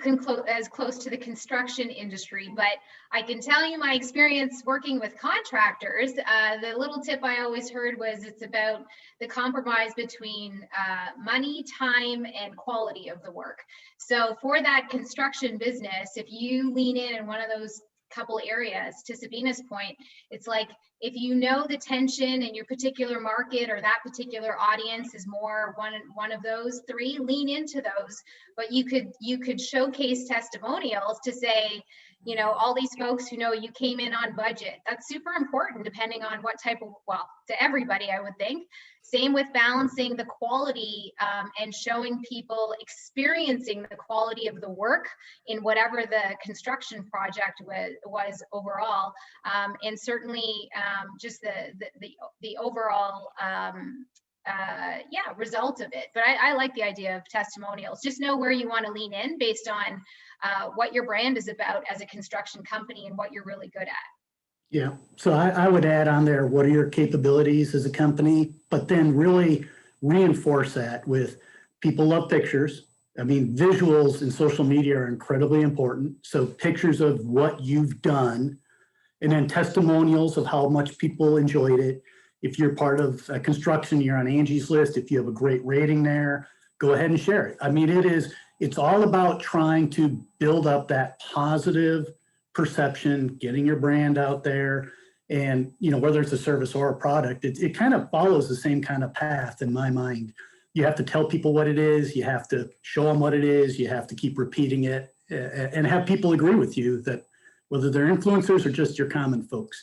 close to the construction industry, but I can tell you my experience working with contractors. The little tip I always heard was it's about the compromise between money, time, and quality of the work. So for that construction business, if you lean in one of those couple areas, to Sabina's point, it's like, if you know the tension in your particular market or that particular audience is more one of those three, lean into those. But you could showcase testimonials to say, all these folks who know you came in on budget. That's super important depending on what type of, to everybody, I would think. Same with balancing the quality and showing people experiencing the quality of the work in whatever the construction project was overall. And certainly just the overall result of it. But I like the idea of testimonials. Just know where you want to lean in based on what your brand is about as a construction company and what you're really good at. Yeah, so I would add on there, what are your capabilities as a company, but then really reinforce that with, people love pictures. I mean, visuals in social media are incredibly important. So pictures of what you've done, and then testimonials of how much people enjoyed it. If you're part of construction, you're on Angie's List. If you have a great rating there, go ahead and share it. I mean, it's all about trying to build up that positive perception, getting your brand out there. And, whether it's a service or a product, it kind of follows the same kind of path in my mind. You have to tell people what it is. You have to show them what it is. You have to keep repeating it and have people agree with you, that whether they're influencers or just your common folks.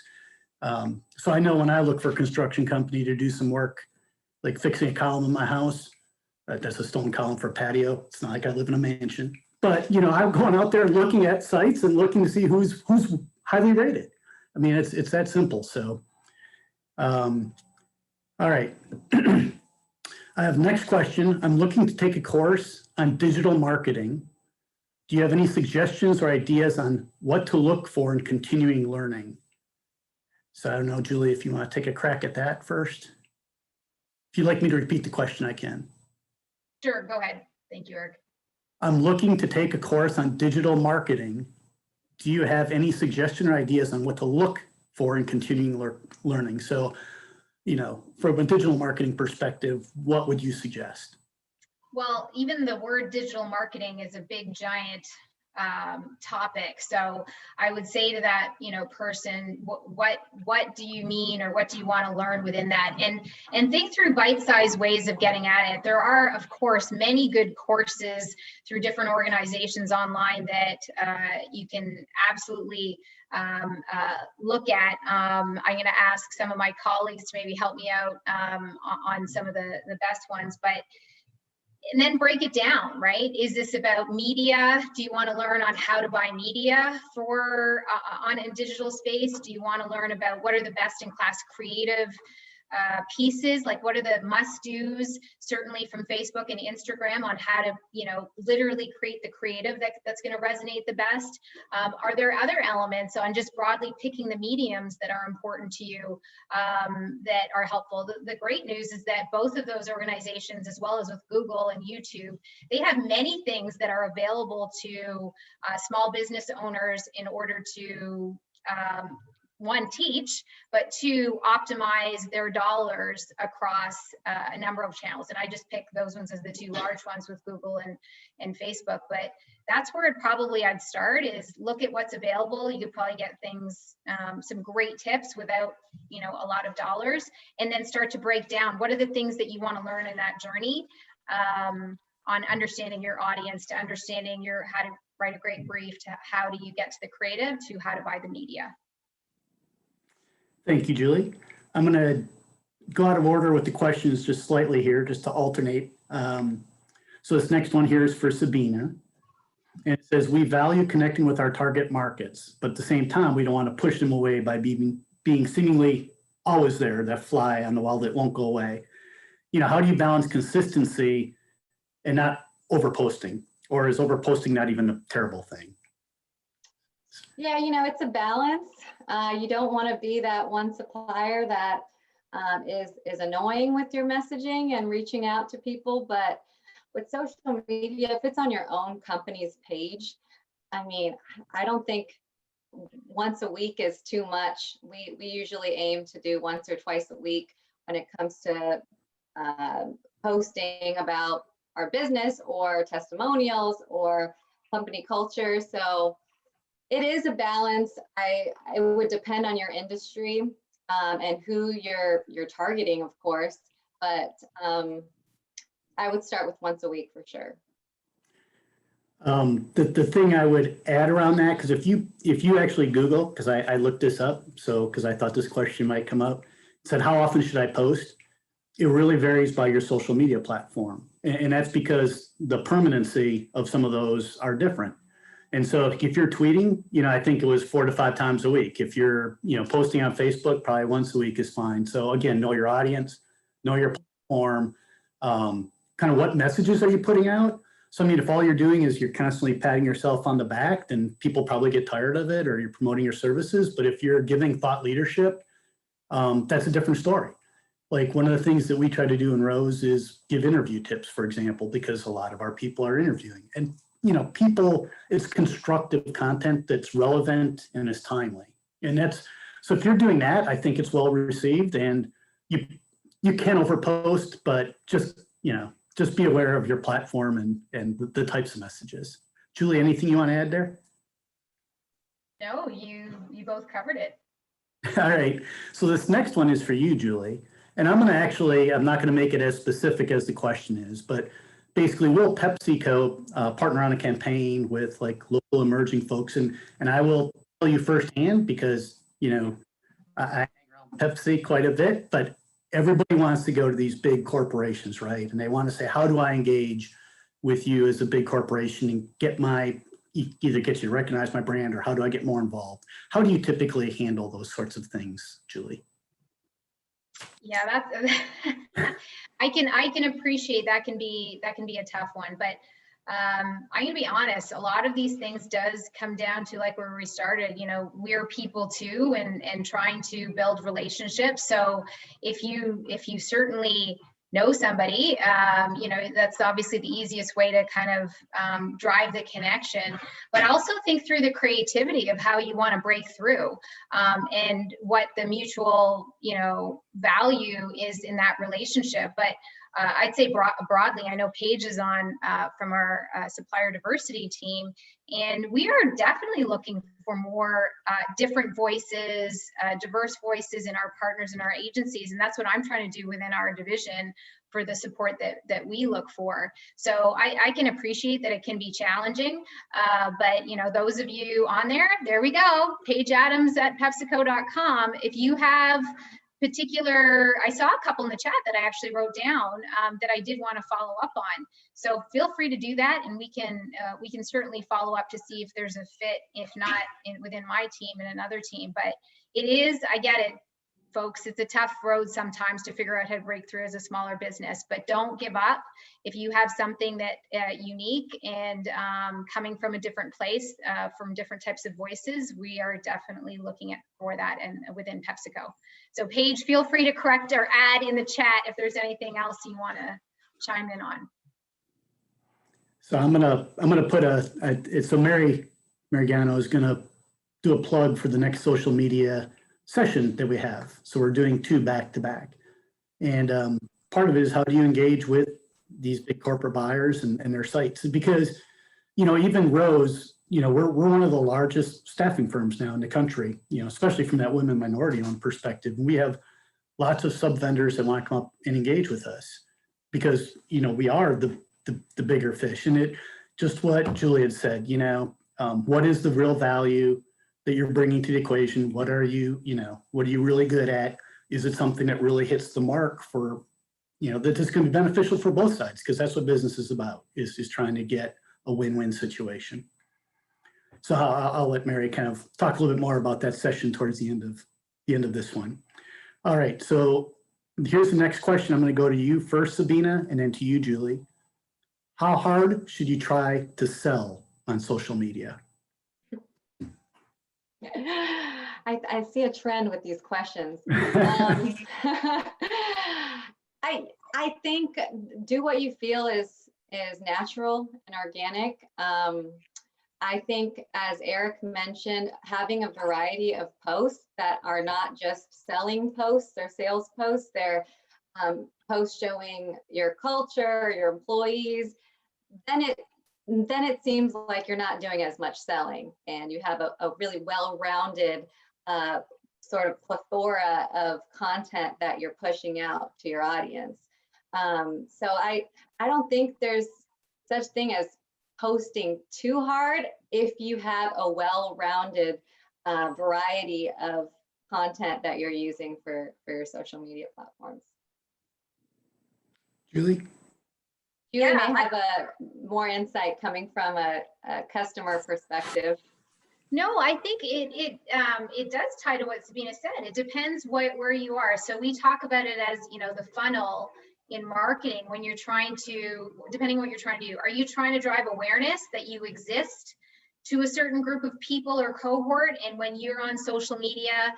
So I know when I look for a construction company to do some work, like fixing a column in my house, that's a stone column for a patio. It's not like I live in a mansion. But, I'm going out there looking at sites and looking to see who's highly rated. I mean, it's that simple. So, all right. I have next question. I'm looking to take a course on digital marketing. Do you have any suggestions or ideas on what to look for in continuing learning? So I don't know, Julie, if you want to take a crack at that first. If you'd like me to repeat the question, I can. Sure, go ahead. Thank you, Eric. I'm looking to take a course on digital marketing. Do you have any suggestion or ideas on what to look for in continuing learning? So, from a digital marketing perspective, what would you suggest? Well, even the word digital marketing is a big, giant topic. So I would say to that, person, what do you mean, or what do you want to learn within that? And think through bite-sized ways of getting at it. There are, of course, many good courses through different organizations online that you can absolutely look at. I'm going to ask some of my colleagues to maybe help me out on some of the best ones, and then break it down, right? Is this about media? Do you want to learn on how to buy media for on a digital space? Do you want to learn about what are the best in class creative pieces? Like, what are the must-dos, certainly from Facebook and Instagram, on how to, literally create the creative that's going to resonate the best? Are there other elements on just broadly picking the mediums that are important to you that are helpful? The great news is that both of those organizations, as well as with Google and YouTube, they have many things that are available to small business owners in order to one, teach, but two, optimize their dollars across a number of channels. And I just picked those ones as the two large ones with Google and Facebook. But that's where I'd start, is look at what's available. You could probably get things, some great tips without, a lot of dollars, and then start to break down what are the things that you want to learn in that journey, on understanding your audience, to understanding how to write a great brief, to how do you get to the creative, to how to buy the media. Thank you, Julie. I'm going to go out of order with the questions just slightly here, just to alternate. So this next one here is for Sabina. And it says, we value connecting with our target markets, but at the same time, we don't want to push them away by being seemingly always there, that fly on the wall that won't go away. How do you balance consistency and not overposting? Or is overposting not even a terrible thing? Yeah, it's a balance. You don't want to be that one supplier that is annoying with your messaging and reaching out to people. But with social media, if it's on your own company's page, I don't think once a week is too much. We usually aim to do once or twice a week when it comes to posting about our business or testimonials or company culture. So it is a balance. It would depend on your industry and who you're targeting, of course, but I would start with once a week for sure. The thing I would add around that, because if you actually Google, because I looked this up, because I thought this question might come up, it said, how often should I post? It really varies by your social media platform. And that's because the permanency of some of those are different. And so if you're tweeting, I think it was 4 to 5 times a week. If you're, posting on Facebook, probably once a week is fine. So again, know your audience, know your platform, kind of what messages are you putting out? So, if all you're doing is you're constantly patting yourself on the back, then people probably get tired of it, or you're promoting your services. But if you're giving thought leadership, that's a different story. Like, one of the things that we try to do in Rose is give interview tips, for example, because a lot of our people are interviewing. And it's constructive content that's relevant and is timely. And so if you're doing that, I think it's well received, and you can overpost, but just be aware of your platform and the types of messages. Julie, anything you want to add there? No, you both covered it. All right. So this next one is for you, Julie. And I'm not going to make it as specific as the question is, but basically, will PepsiCo partner on a campaign with like local emerging folks? And I will tell you firsthand, because, I hang around Pepsi quite a bit, but everybody wants to go to these big corporations, right? And they want to say, how do I engage with you as a big corporation and either get you to recognize my brand, or how do I get more involved? How do you typically handle those sorts of things, Julie? Yeah, that's I can appreciate that can be a tough one, but I'm gonna be honest, a lot of these things does come down to, like where we started, we're people too, and trying to build relationships. So if you certainly know somebody, that's obviously the easiest way to kind of drive the connection, but also think through the creativity of how you want to break through, and what the mutual, value is in that relationship. But I'd say broadly, I know Paige is on from our supplier diversity team, and we are definitely looking for more different voices, diverse voices in our partners and our agencies. And that's what I'm trying to do within our division for the support that we look for. So I can appreciate that it can be challenging, but those of you on there we go, Paige Adams at PepsiCo.com. If you have I saw a couple in the chat that I actually wrote down that I did want to follow up on. So feel free to do that, and we can certainly follow up to see if there's a fit, if not within my team and another team. But it is, I get it, folks, it's a tough road sometimes to figure out how to break through as a smaller business, but don't give up. If you have something that unique and coming from a different place, from different types of voices, we are definitely looking for that and within PepsiCo. So Paige, feel free to correct or add in the chat if there's anything else you want to chime in on. So I'm gonna put so Mary Gano is gonna do a plug for the next social media session that we have. So we're doing 2 back-to-back. And part of it is, how do you engage with these big corporate buyers and their sites? Because, even Rose, we're one of the largest staffing firms now in the country, especially from that women minority owned perspective. And we have lots of sub vendors that want to come up and engage with us because, we are the bigger fish. And it just what Julie had said, what is the real value that you're bringing to the equation? What are you really good at? Is it something that really hits the mark for, that is going to be beneficial for both sides? Because that's what business is about, is trying to get a win-win situation. So I'll let Mary kind of talk a little bit more about that session towards the end of this one. All right, so here's the next question. I'm going to go to you first, Sabina, and then to you, Julie. How hard should you try to sell on social media? I see a trend with these questions. I think do what you feel is natural and organic. I think, as Eric mentioned, having a variety of posts that are not just selling posts or sales posts, they're posts showing your culture, your employees, then it seems like you're not doing as much selling, and you have a really well-rounded sort of plethora of content that you're pushing out to your audience. So I don't think there's such thing as posting too hard if you have a well-rounded variety of content that you're using for your social media platforms. Julie? Julie may have more insight coming from a customer perspective. No, I think it does tie to what Sabina said. It depends where you are. So we talk about it as, the funnel in marketing when you're trying to, depending on what you're trying to do. Are you trying to drive awareness that you exist to a certain group of people or cohort? And when you're on social media,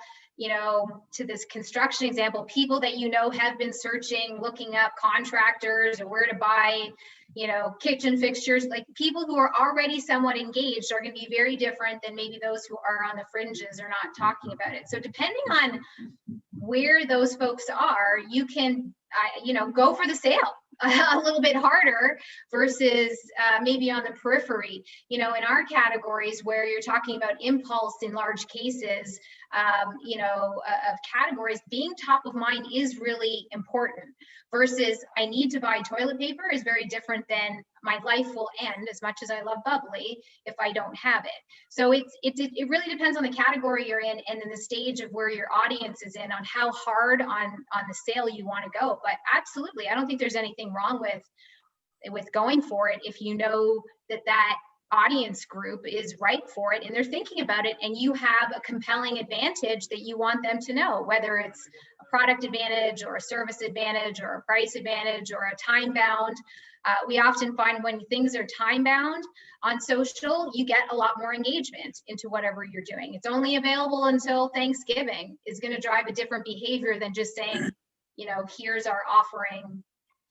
to this construction example, people that have been searching, looking up contractors or where to buy, kitchen fixtures, like people who are already somewhat engaged are going to be very different than maybe those who are on the fringes or not talking about it. So depending on where those folks are, you can, go for the sale a little bit harder versus maybe on the periphery. In our categories where you're talking about impulse in large cases, of categories, being top of mind is really important versus I need to buy toilet paper is very different than my life will end, as much as I love bubbly, if I don't have it. So it really depends on the category you're in and then the stage of where your audience is in on how hard on the sale you want to go. But absolutely, I don't think there's anything wrong with going for it if you know that audience group is right for it and they're thinking about it, and you have a compelling advantage that you want them to know, whether it's a product advantage or a service advantage or a price advantage or a time bound. We often find when things are time bound on social, you get a lot more engagement into whatever you're doing. It's only available until Thanksgiving is going to drive a different behavior than just saying, here's our offering,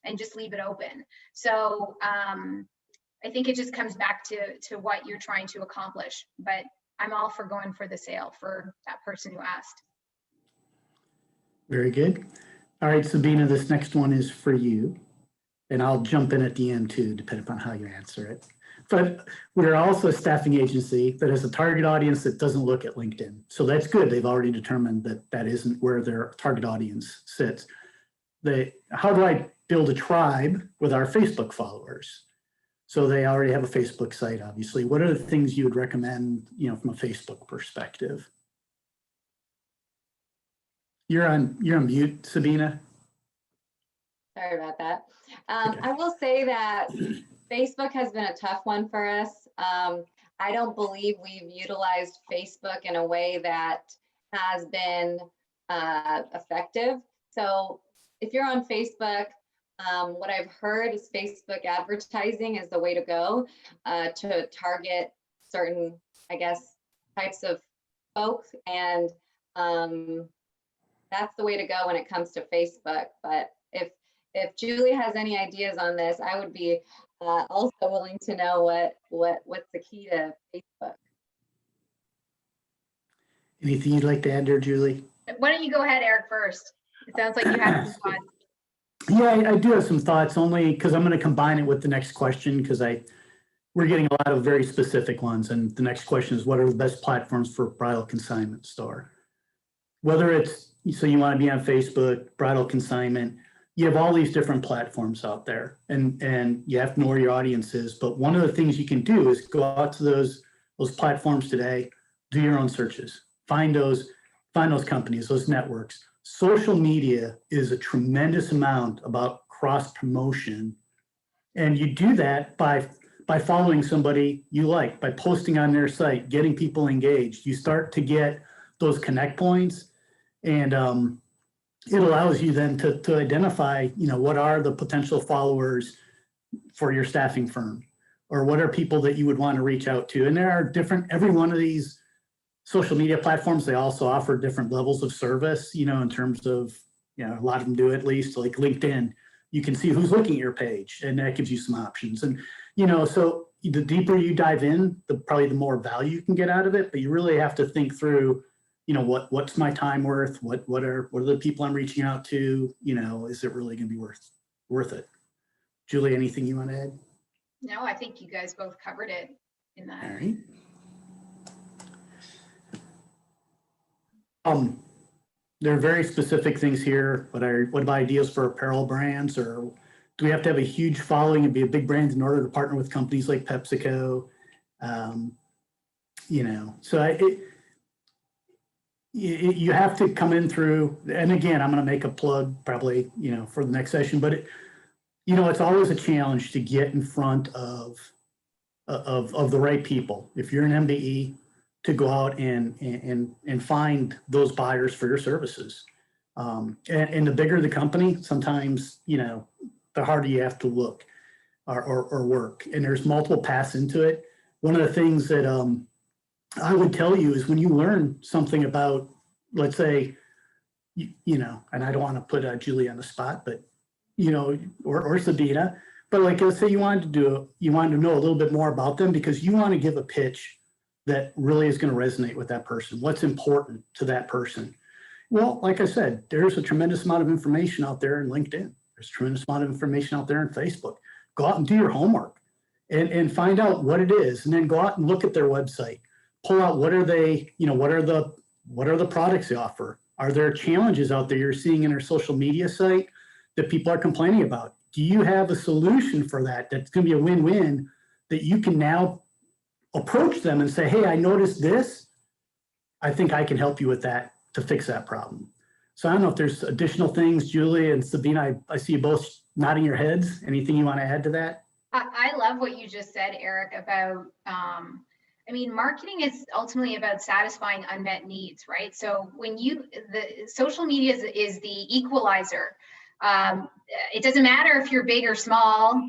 and just leave it open. So I think it just comes back to what you're trying to accomplish, but I'm all for going for the sale for that person who asked. Very good. All right, Sabina, this next one is for you. And I'll jump in at the end too, depending upon how you answer it. But we're also a staffing agency that has a target audience that doesn't look at LinkedIn. So that's good. They've already determined that that isn't where their target audience sits. How do I build a tribe with our Facebook followers? So they already have a Facebook site, obviously. What are the things you would recommend, from a Facebook perspective? You're on mute, Sabina. Sorry about that. Okay. I will say that Facebook has been a tough one for us. I don't believe we've utilized Facebook in a way that has been effective. So if you're on Facebook, what I've heard is Facebook advertising is the way to go to target certain, I guess, types of folks. And that's the way to go when it comes to Facebook. But if Julie has any ideas on this, I would be also willing to know what's the key to Facebook. Anything you'd like to add there, Julie? Why don't you go ahead, Eric, first? It sounds like you have some thoughts. Yeah, I do have some thoughts, only because I'm going to combine it with the next question, because we're getting a lot of very specific ones. And the next question is, what are the best platforms for bridal consignment store? Whether it's, so you want to be on Facebook, bridal consignment, you have all these different platforms out there, and you have to know where your audience is. But one of the things you can do is go out to those platforms today, do your own searches, find those companies, those networks. Social media is a tremendous amount about cross promotion, and you do that by following somebody you like, by posting on their site, getting people engaged. You start to get those connect points, and it allows you then to identify, what are the potential followers for your staffing firm, or what are people that you would want to reach out to. And there are every one of these social media platforms, they also offer different levels of service, in terms of, a lot of them do at least, like LinkedIn, you can see who's looking at your page, and that gives you some options. And, so the deeper you dive in, probably the more value you can get out of it, but you really have to think through, what's my time worth? What are the people I'm reaching out to? Is it really going to be worth it? Julie, anything you want to add? No, I think you guys both covered it in that. All right. There are very specific things here. What about ideas for apparel brands, or do we have to have a huge following and be a big brand in order to partner with companies like PepsiCo? So you have to come in through, and again, I'm going to make a plug probably, for the next session, but it's always a challenge to get in front of the right people. If you're an MBE, to go out and find those buyers for your services. And the bigger the company, sometimes, the harder you have to look or work. And there's multiple paths into it. One of the things that I would tell you is when you learn something about, let's say, and I don't want to put Julie on the spot, but, or Sabina, but like, let's say you wanted to know a little bit more about them because you want to give a pitch that really is going to resonate with that person. What's important to that person? Well, like I said, there's a tremendous amount of information out there in LinkedIn. There's a tremendous amount of information out there in Facebook. Go out and do your homework and find out what it is, and then go out and look at their website. Pull out what are they, what are the products they offer? Are there challenges out there you're seeing in their social media site that people are complaining about? Do you have a solution for that that's going to be a win-win that you can now approach them and say, hey, I noticed this. I think I can help you with that to fix that problem. So I don't know if there's additional things, Julie and Sabina, I see you both nodding your heads. Anything you want to add to that? I love what you just said, Eric, about, marketing is ultimately about satisfying unmet needs, right? So when the social media is the equalizer. It doesn't matter if you're big or small,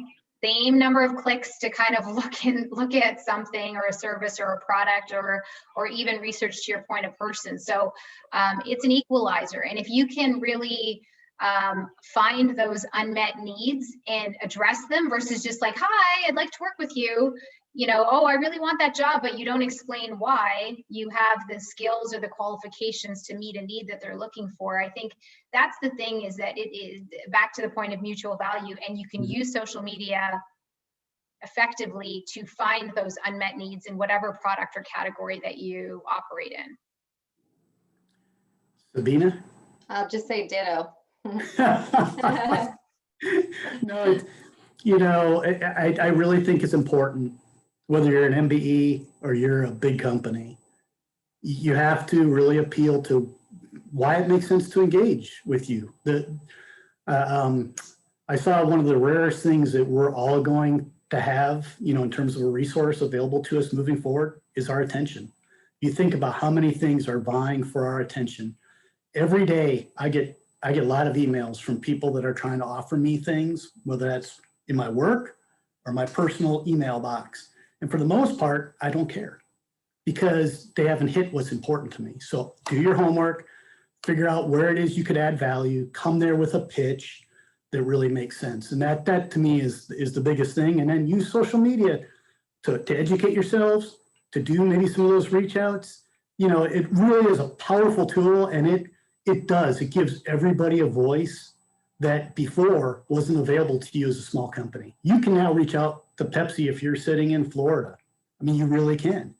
same number of clicks to kind of look at something or a service or a product or even research, to your point, a person. So it's an equalizer. And if you can really find those unmet needs and address them versus just like, hi, I'd like to work with you. You know, oh, I really want that job, but you don't explain why you have the skills or the qualifications to meet a need that they're looking for. I think that's the thing, is that it is back to the point of mutual value, and you can use social media effectively to find those unmet needs in whatever product or category that you operate in. Sabina? I'll just say ditto. No, you know, I really think it's important, whether you're an MBE or you're a big company, you have to really appeal to why it makes sense to engage with you. I saw one of the rarest things that we're all going to have, you know, in terms of a resource available to us moving forward is our attention. You think about how many things are vying for our attention. Every day I get a lot of emails from people that are trying to offer me things, whether that's in my work or my personal email box. And for the most part, I don't care, because they haven't hit what's important to me. So do your homework, figure out where it is you could add value, come there with a pitch that really makes sense. And that to me is the biggest thing. And then use social media to educate yourselves, to do maybe some of those reach outs. You know, it really is a powerful tool, and it gives everybody a voice that before wasn't available to you as a small company. You can now reach out to Pepsi if you're sitting in Florida. I mean, you really can.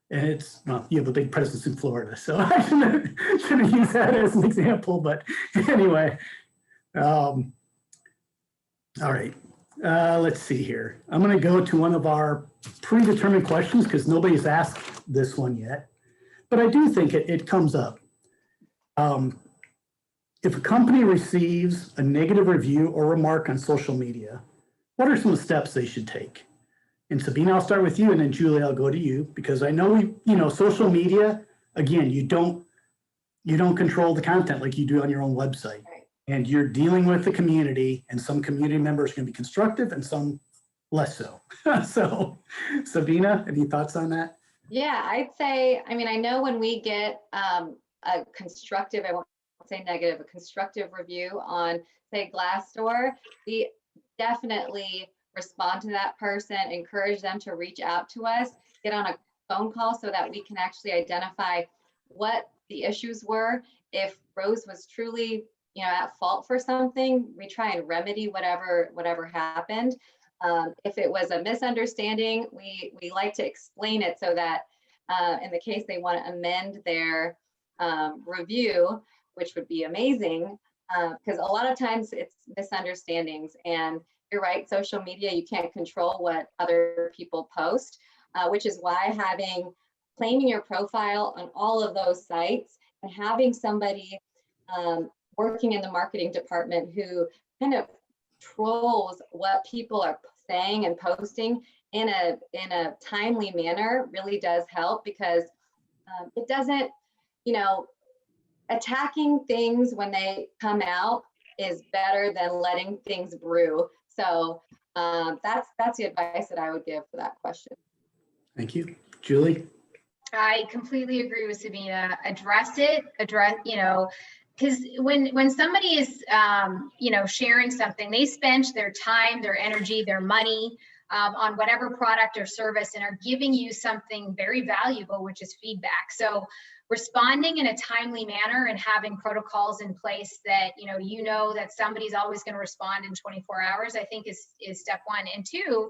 And well, you have a big presence in Florida, so I shouldn't use that as an example, but anyway. All right, let's see here. I'm gonna go to one of our predetermined questions because nobody's asked this one yet, but I do think it comes up. If a company receives a negative review or remark on social media, what are some steps they should take? And Sabina, I'll start with you, and then Julie, I'll go to you, because I know social media, again, you don't control the content like you do on your own website. Right. And you're dealing with the community, and some community members can be constructive and some less so. So Sabina, any thoughts on that? Yeah, I'd say, I mean, I know when we get a constructive, I won't say negative, a constructive review on, say, Glassdoor, we definitely respond to that person, encourage them to reach out to us, get on a phone call so that we can actually identify what the issues were. If Rose was truly, at fault for something, we try and remedy whatever happened. If it was a misunderstanding, we like to explain it so that in the case they want to amend their review, which would be amazing, because a lot of times it's misunderstandings. And you're right, social media, you can't control what other people post, which is why claiming your profile on all of those sites and having somebody working in the marketing department who kind of trolls what people are saying and posting in a timely manner really does help, because it doesn't, attacking things when they come out is better than letting things brew. So that's the advice that I would give for that question. Thank you. Julie? I completely agree with Sabina. Address, because when somebody is, sharing something, they spent their time, their energy, their money on whatever product or service and are giving you something very valuable, which is feedback. So responding in a timely manner and having protocols in place that, that somebody's always going to respond in 24 hours, I think is step one. And two,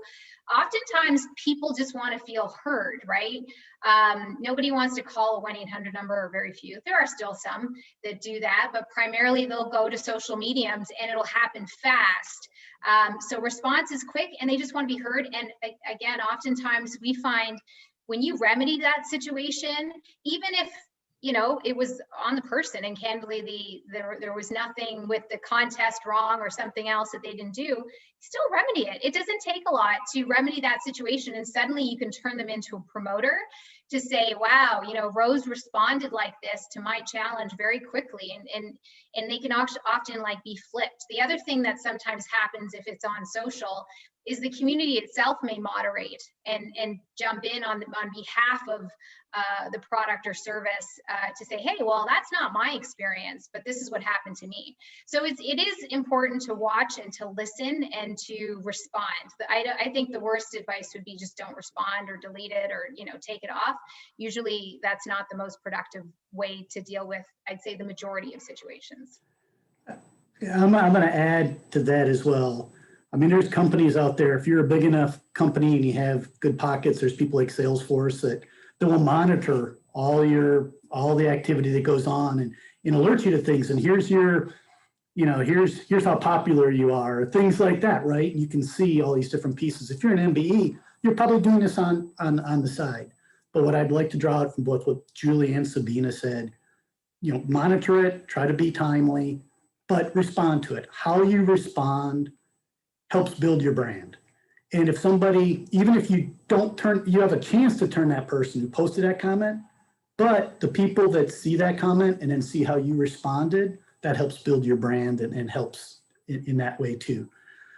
oftentimes people just want to feel heard, right? Nobody wants to call a 1-800 number, or very few. There are still some that do that, but primarily they'll go to social mediums and it'll happen fast. So response is quick and they just want to be heard. And again, oftentimes we find when you remedy that situation, even if it was on the person and candidly there was nothing with the contest wrong or something else that they didn't do, still remedy it. It doesn't take a lot to remedy that situation, and suddenly you can turn them into a promoter to say, wow, Rose responded like this to my challenge very quickly, and they can often be flipped. The other thing that sometimes happens if it's on social is the community itself may moderate and jump in on behalf of the product or service to say, hey, well, that's not my experience, but this is what happened to me. So it is important to watch and to listen and to respond. I think the worst advice would be just don't respond or delete it or, you know, take it off. Usually that's not the most productive way to deal with, I'd say, the majority of situations. Yeah, I'm going to add to that as well. I mean, there's companies out there, if you're a big enough company and you have good pockets, there's people like Salesforce that will monitor all the activity that goes on and alert you to things. And here's your, you know, here's how popular you are, things like that, right? You can see all these different pieces. If you're an MBE, you're probably doing this on the side. But what I'd like to draw out from both what Julie and Sabina said, you know, monitor it, try to be timely, but respond to it. How you respond helps build your brand. And if somebody, even if you don't turn, you have a chance to turn that person who posted that comment, but the people that see that comment and then see how you responded, that helps build your brand and helps in that way too.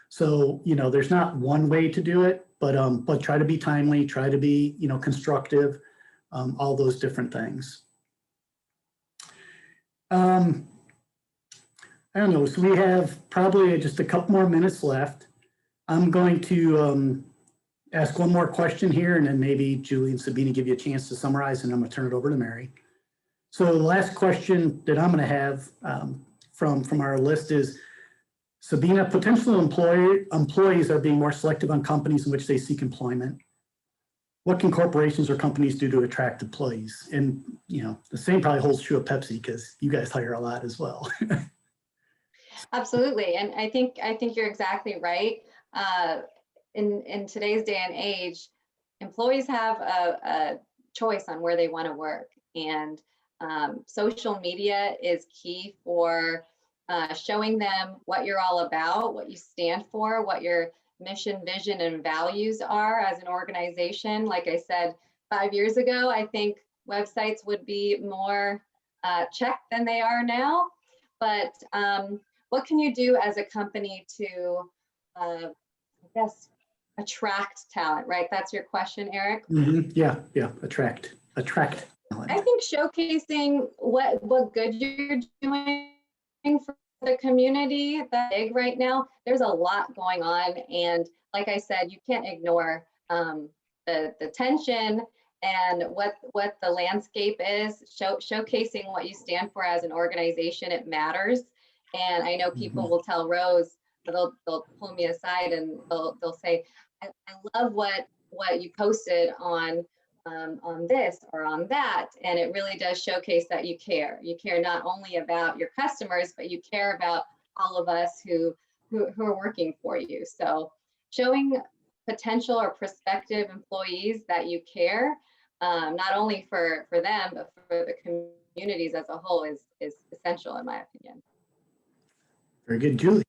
So, you know, there's not one way to do it, but try to be timely, try to be, you know, constructive, all those different things. I don't know, so we have probably just a couple more minutes left. I'm going to ask one more question here, and then maybe Julie and Sabina give you a chance to summarize, and I'm going to turn it over to Mary. So the last question that I'm going to have from our list is, Sabina, potential employees are being more selective on companies in which they seek employment. What can corporations or companies do to attract employees? And, you know, the same probably holds true of Pepsi because you guys hire a lot as well. Absolutely. And I think you're exactly right. In today's day and age, employees have a choice on where they want to work. And social media is key for showing them what you're all about, what you stand for, what your mission, vision, and values are as an organization. Like I said, 5 years ago, I think websites would be more checked than they are now. But what can you do as a company to, I guess, attract talent, right? That's your question, Eric? Mm-hmm. Yeah, attract talent. I think showcasing what good you're doing for the community that's big right now. There's a lot going on, and like I said, you can't ignore the tension and what the landscape is. Showcasing what you stand for as an organization, it matters. And I know people will tell Rose, they'll pull me aside and they'll say, I love what you posted on this or on that. And it really does showcase that you care. You care not only about your customers, but you care about all of us who are working for you. So showing potential or prospective employees that you care, not only for them, but for the communities as a whole is essential, in my opinion. Very good, Julie.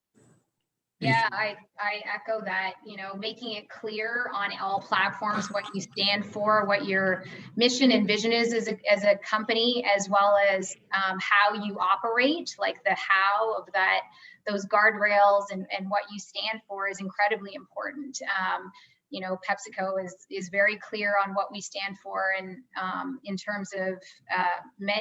Yeah, I echo that, you know, making it clear on all platforms what you stand for, what your mission and vision is as a company, as well as how you operate, like the how of that, those guardrails and what you stand for is incredibly important. You know, PepsiCo is very clear on what we stand for, and in terms of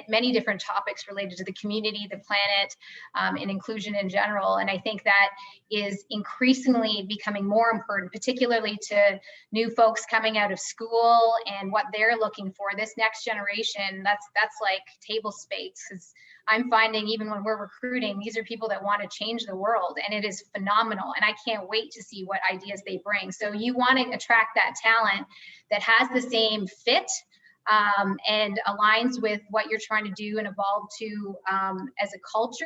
many different topics related to the community, the planet, and inclusion in general. And I think that is increasingly becoming more important, particularly to new folks coming out of school and what they're looking for. This next generation, that's like table stakes, because I'm finding even when we're recruiting, these are people that want to change the world, and it is phenomenal. And I can't wait to see what ideas they bring. So you want to attract that talent that has the same fit and aligns with what you're trying to do and evolve to as a culture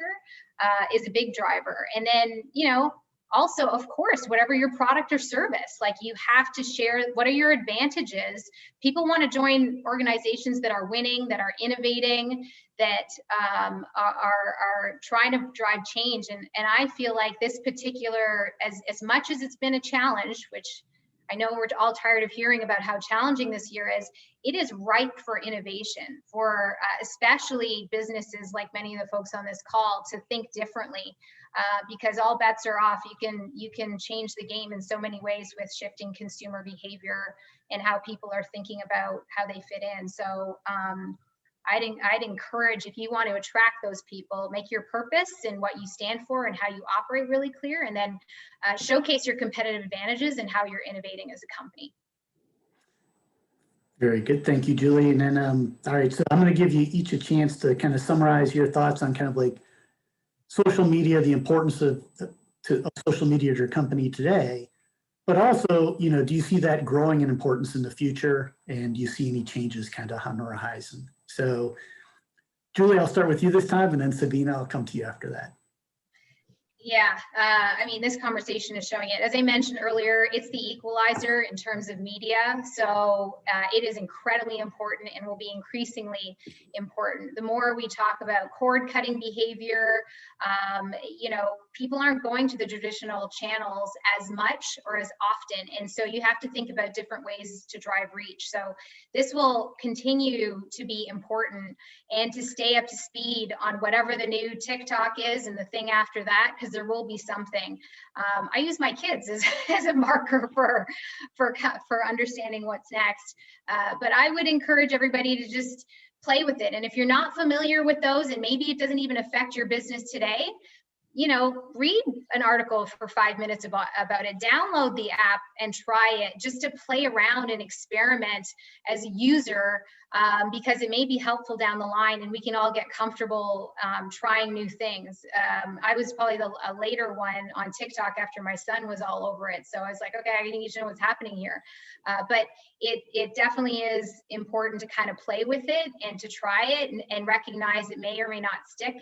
is a big driver. And then, you know, also, of course, whatever your product or service, like you have to share what are your advantages. People want to join organizations that are winning, that are innovating, that are trying to drive change. And I feel like this particular, as much as it's been a challenge, which I know we're all tired of hearing about how challenging this year is. It is ripe for innovation, for especially businesses like many of the folks on this call to think differently, because all bets are off. You can change the game in so many ways with shifting consumer behavior and how people are thinking about how they fit in. So I'd encourage, if you want to attract those people, make your purpose and what you stand for and how you operate really clear, and then showcase your competitive advantages and how you're innovating as a company. Very good. Thank you, Julie. And then, all right, so I'm going to give you each a chance to kind of summarize your thoughts on kind of like social media, the importance of social media to your company today, but also, you know, do you see that growing in importance in the future? And do you see any changes kind of on the horizon? So, Julie, I'll start with you this time, and then Sabina, I'll come to you after that. Yeah, I mean, this conversation is showing it. As I mentioned earlier, it's the equalizer in terms of media. So it is incredibly important and will be increasingly important. The more we talk about cord cutting behavior, you know, people aren't going to the traditional channels as much or as often. And so you have to think about different ways to drive reach. So this will continue to be important, and to stay up to speed on whatever the new TikTok is and the thing after that, because there will be something. I use my kids as a marker for understanding what's next. But I would encourage everybody to just play with it. And if you're not familiar with those, and maybe it doesn't even affect your business today, you know, read an article for 5 minutes about it, download the app and try it, just to play around and experiment as a user, because it may be helpful down the line, and we can all get comfortable trying new things. I was probably a later one on TikTok after my son was all over it. So I was like, okay, I need to know what's happening here. But it definitely is important to kind of play with it and to try it and recognize it may or may not stick.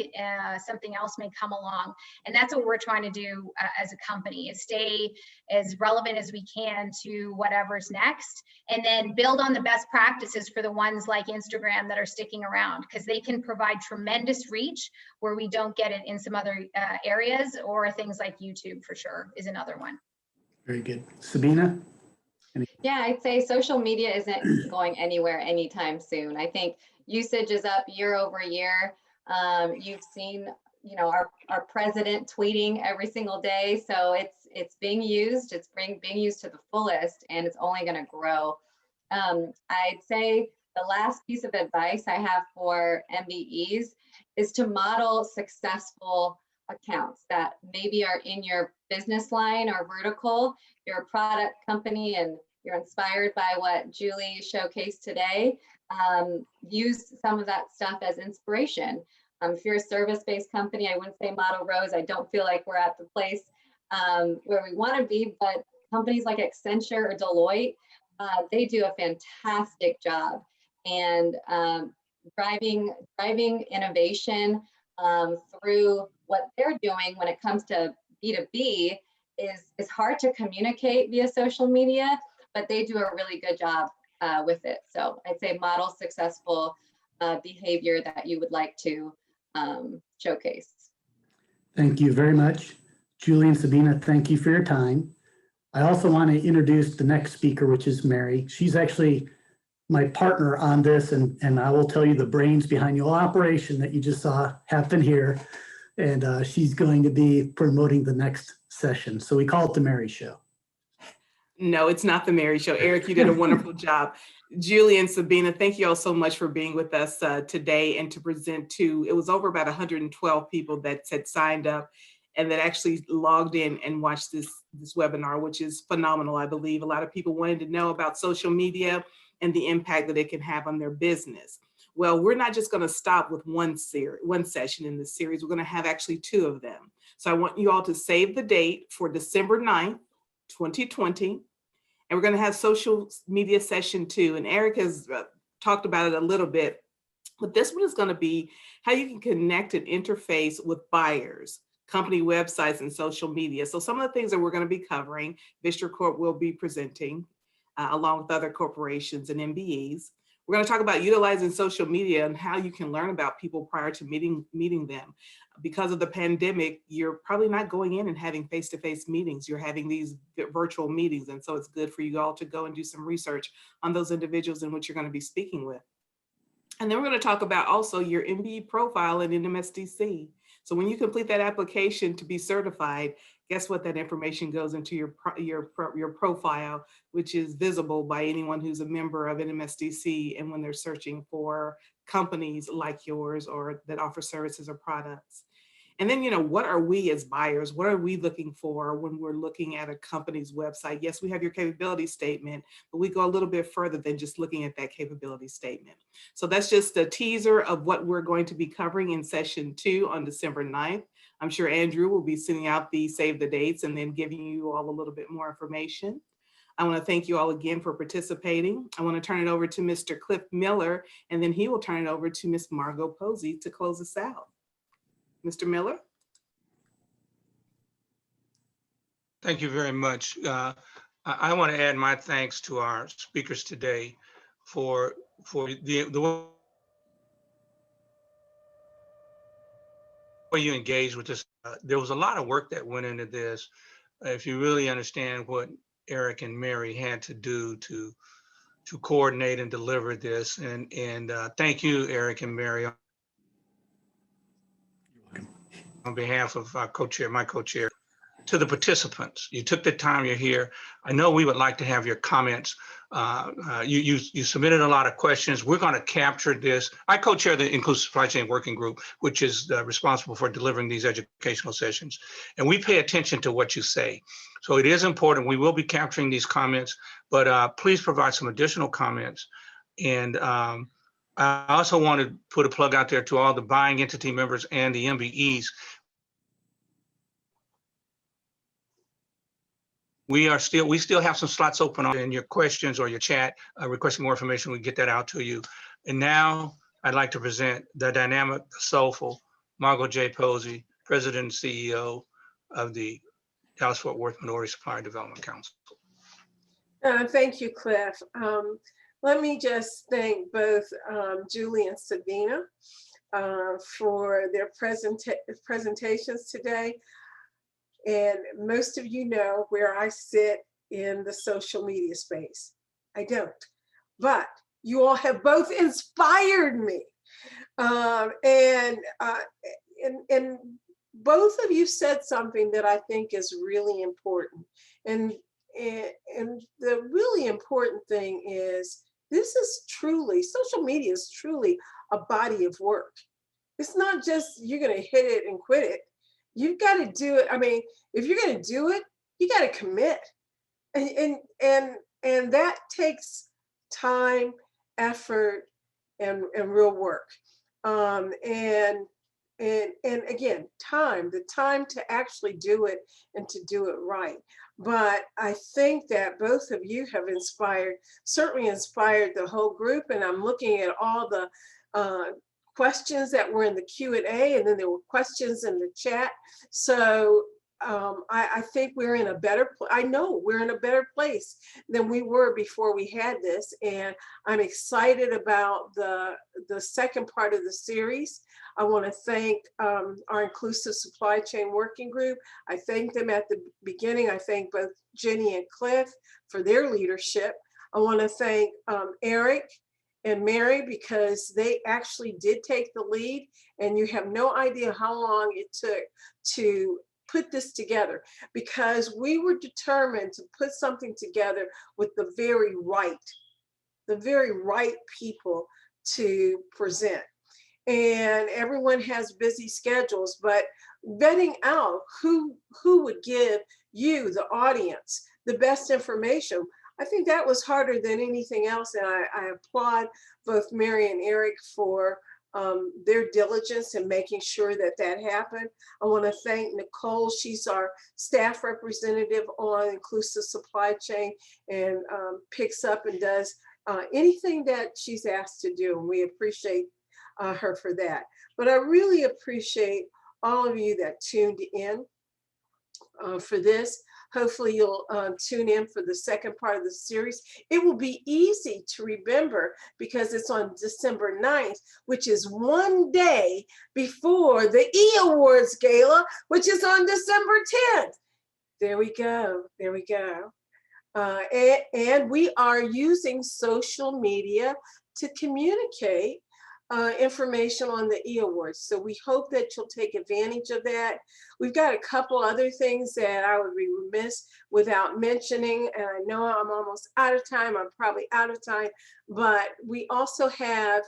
Something else may come along. And that's what we're trying to do as a company, is stay as relevant as we can to whatever's next, and then build on the best practices for the ones like Instagram that are sticking around, because they can provide tremendous reach where we don't get it in some other areas, or things like YouTube for sure is another one. Very good. Sabina? Yeah, I'd say social media isn't going anywhere anytime soon. I think usage is up year over year. You've seen, you know, our president tweeting every single day. So it's being used, it's being used to the fullest, and it's only going to grow. I'd say the last piece of advice I have for MBEs is to model successful accounts that maybe are in your business line or vertical. You're a product company and you're inspired by what Julie showcased today. Use some of that stuff as inspiration. If you're a service-based company, I wouldn't say model Rose. I don't feel like we're at the place where we want to be, but companies like Accenture or Deloitte, they do a fantastic job. And driving innovation through what they're doing when it comes to B2B is hard to communicate via social media, but they do a really good job with it. So I'd say model successful behavior that you would like to showcase. Thank you very much. Julie and Sabina, thank you for your time. I also want to introduce the next speaker, which is Mary. She's actually my partner on this, and I will tell you the brains behind your operation that you just saw happen here. And she's going to be promoting the next session. So we call it the Mary Show. No, it's not the Mary Show. Eric, you did a wonderful job. Julie and Sabina, thank you all so much for being with us today and to present to, it was over about 112 people that had signed up and that actually logged in and watched this webinar, which is phenomenal. I believe a lot of people wanted to know about social media and the impact that it can have on their business. Well, we're not just going to stop with one session in this series. We're going to have actually two of them. So I want you all to save the date for December 9th, 2020. And we're going to have social media session 2. And Eric has talked about it a little bit, but this one is going to be how you can connect and interface with buyers, company websites, and social media. So some of the things that we're going to be covering, Vistra Corp will be presenting along with other corporations and MBEs. We're going to talk about utilizing social media and how you can learn about people prior to meeting them. Because of the pandemic, you're probably not going in and having face-to-face meetings. You're having these virtual meetings. And so it's good for you all to go and do some research on those individuals in which you're going to be speaking with. And then we're going to talk about also your MBE profile in NMSDC. So when you complete that application to be certified, guess what? That information goes into your profile, which is visible by anyone who's a member of NMSDC and when they're searching for companies like yours or that offer services or products. And then, what are we as buyers? What are we looking for when we're looking at a company's website? Yes, we have your capability statement, but we go a little bit further than just looking at that capability statement. So that's just a teaser of what we're going to be covering in session 2 on December 9th. I'm sure Andrew will be sending out the save the dates and then giving you all a little bit more information. I want to thank you all again for participating. I want to turn it over to Mr. Cliff Miller, and then he will turn it over to Ms. Margot Posey to close us out. Mr. Miller? Thank you very much. I want to add my thanks to our speakers today for the way you engaged with this. There was a lot of work that went into this. If you really understand what Eric and Mary had to do to coordinate and deliver this, and thank you, Eric and Mary, on behalf of our co-chair, my co-chair, to the participants. You took the time, you're here. I know we would like to have your comments. You submitted a lot of questions. We're going to capture this. I co-chair the Inclusive Supply Chain Working Group, which is responsible for delivering these educational sessions. And we pay attention to what you say. So it is important. We will be capturing these comments, but please provide some additional comments. And I also want to put a plug out there to all the buying entity members and the MBEs. We still have some slots open in your questions or your chat, requesting more information. We get that out to you. And now I'd like to present the dynamic, soulful Margot J. Posey, President and CEO of the Dallas-Fort Worth Minority Supplier Development Council. Thank you, Cliff. Let me just thank both Julie and Sabina for their presentations today. And most of you know where I sit in the social media space. I don't, but you all have both inspired me. And both of you said something that I think is really important. And the really important thing is this is truly, social media is truly a body of work. It's not just you're gonna hit it and quit it. You've got to do it. I mean, if you're going to do it, you got to commit, and that takes time, effort, and real work. And again, the time to actually do it and to do it right. But I think that both of you have certainly inspired the whole group. And I'm looking at all the questions that were in the Q&A, and then there were questions in the chat. So I think we're in a better place. I know we're in a better place than we were before we had this. And I'm excited about the second part of the series. I want to thank our Inclusive Supply Chain Working Group. I thank them at the beginning. I thank both Jenny and Cliff for their leadership. I want to thank Eric and Mary, because they actually did take the lead, and you have no idea how long it took to put this together, because we were determined to put something together with the very right people to present. And everyone has busy schedules, but vetting out who would give you, the audience, the best information, I think that was harder than anything else. And I applaud both Mary and Eric for their diligence in making sure that that happened. I want to thank Nicole. She's our staff representative on Inclusive Supply Chain, and picks up and does anything that she's asked to do. And we appreciate her for that. But I really appreciate all of you that tuned in for this. hopefully you'll tune in for the second part of the series. It will be easy to remember because it's on December 9th, which is one day before the E Awards Gala, which is on December 10th. There we go. There we go. And we are using social media to communicate information on the E Awards. So we hope that you'll take advantage of that. We've got a couple other things that I would be remiss without mentioning. And I know I'm almost out of time. I'm probably out of time, but we also have,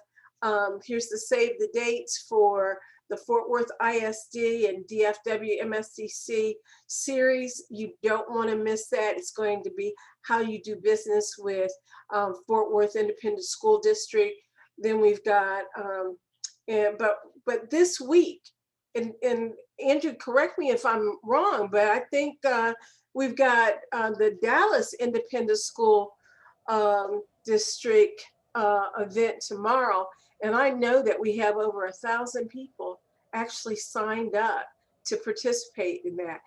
here's the save the dates for the Fort Worth ISD and DFW MSDC series. You don't want to miss that. It's going to be how you do business with Fort Worth Independent School District. Then we've got, but this week, and Andrew, correct me if I'm wrong, but I think we've got the Dallas Independent School District event tomorrow. And I know that we have over 1,000 people actually signed up to participate in that.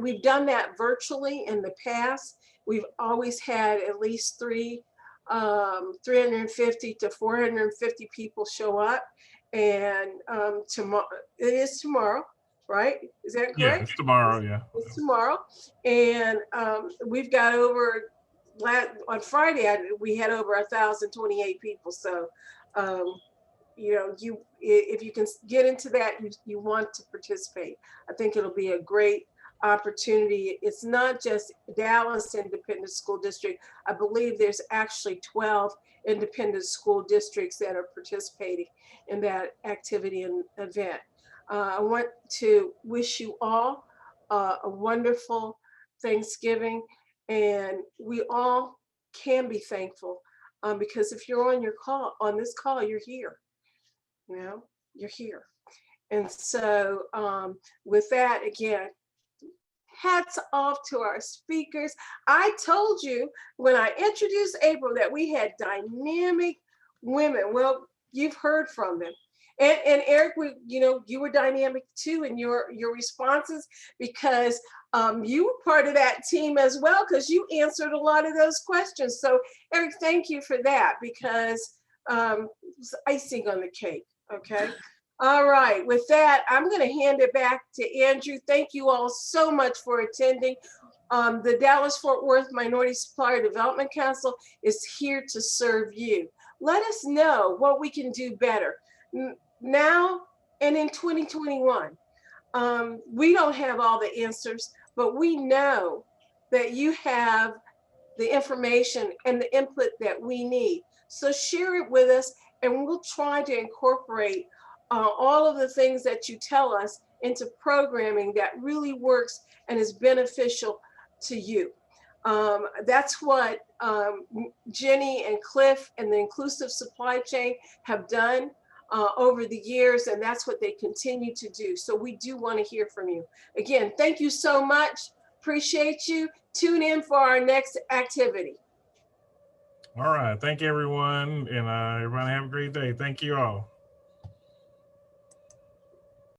We've done that virtually in the past. We've always had at least 350 to 450 people show up. And tomorrow, it is tomorrow, right? Is that correct? Yeah, it's tomorrow, yeah. It's tomorrow. And we've got over, on Friday, we had over 1,028 people. So, you know, if you can get into that, you want to participate. I think it'll be a great opportunity. It's not just Dallas Independent School District. I believe there's actually 12 independent school districts that are participating in that activity and event. I want to wish you all a wonderful Thanksgiving, and we all can be thankful because if you're on this call, you're here. You know, you're here. And so with that, again, hats off to our speakers. I told you when I introduced April that we had dynamic women. Well, you've heard from them. And Eric, you were dynamic too in your responses because you were part of that team as well because you answered a lot of those questions. So Eric, thank you for that because it's icing on the cake, okay? All right, with that, I'm going to hand it back to Andrew. Thank you all so much for attending. The Dallas-Fort Worth Minority Supplier Development Council is here to serve you. Let us know what we can do better now and in 2021. We don't have all the answers, but we know that you have the information and the input that we need. So share it with us and we'll try to incorporate all of the things that you tell us into programming that really works and is beneficial to you. That's what Jenny and Cliff and the Inclusive Supply Chain have done over the years, and that's what they continue to do. So we do want to hear from you. Again, thank you so much. Appreciate you. Tune in for our next activity. All right. Thank you, everyone. And everybody have a great day. Thank you all.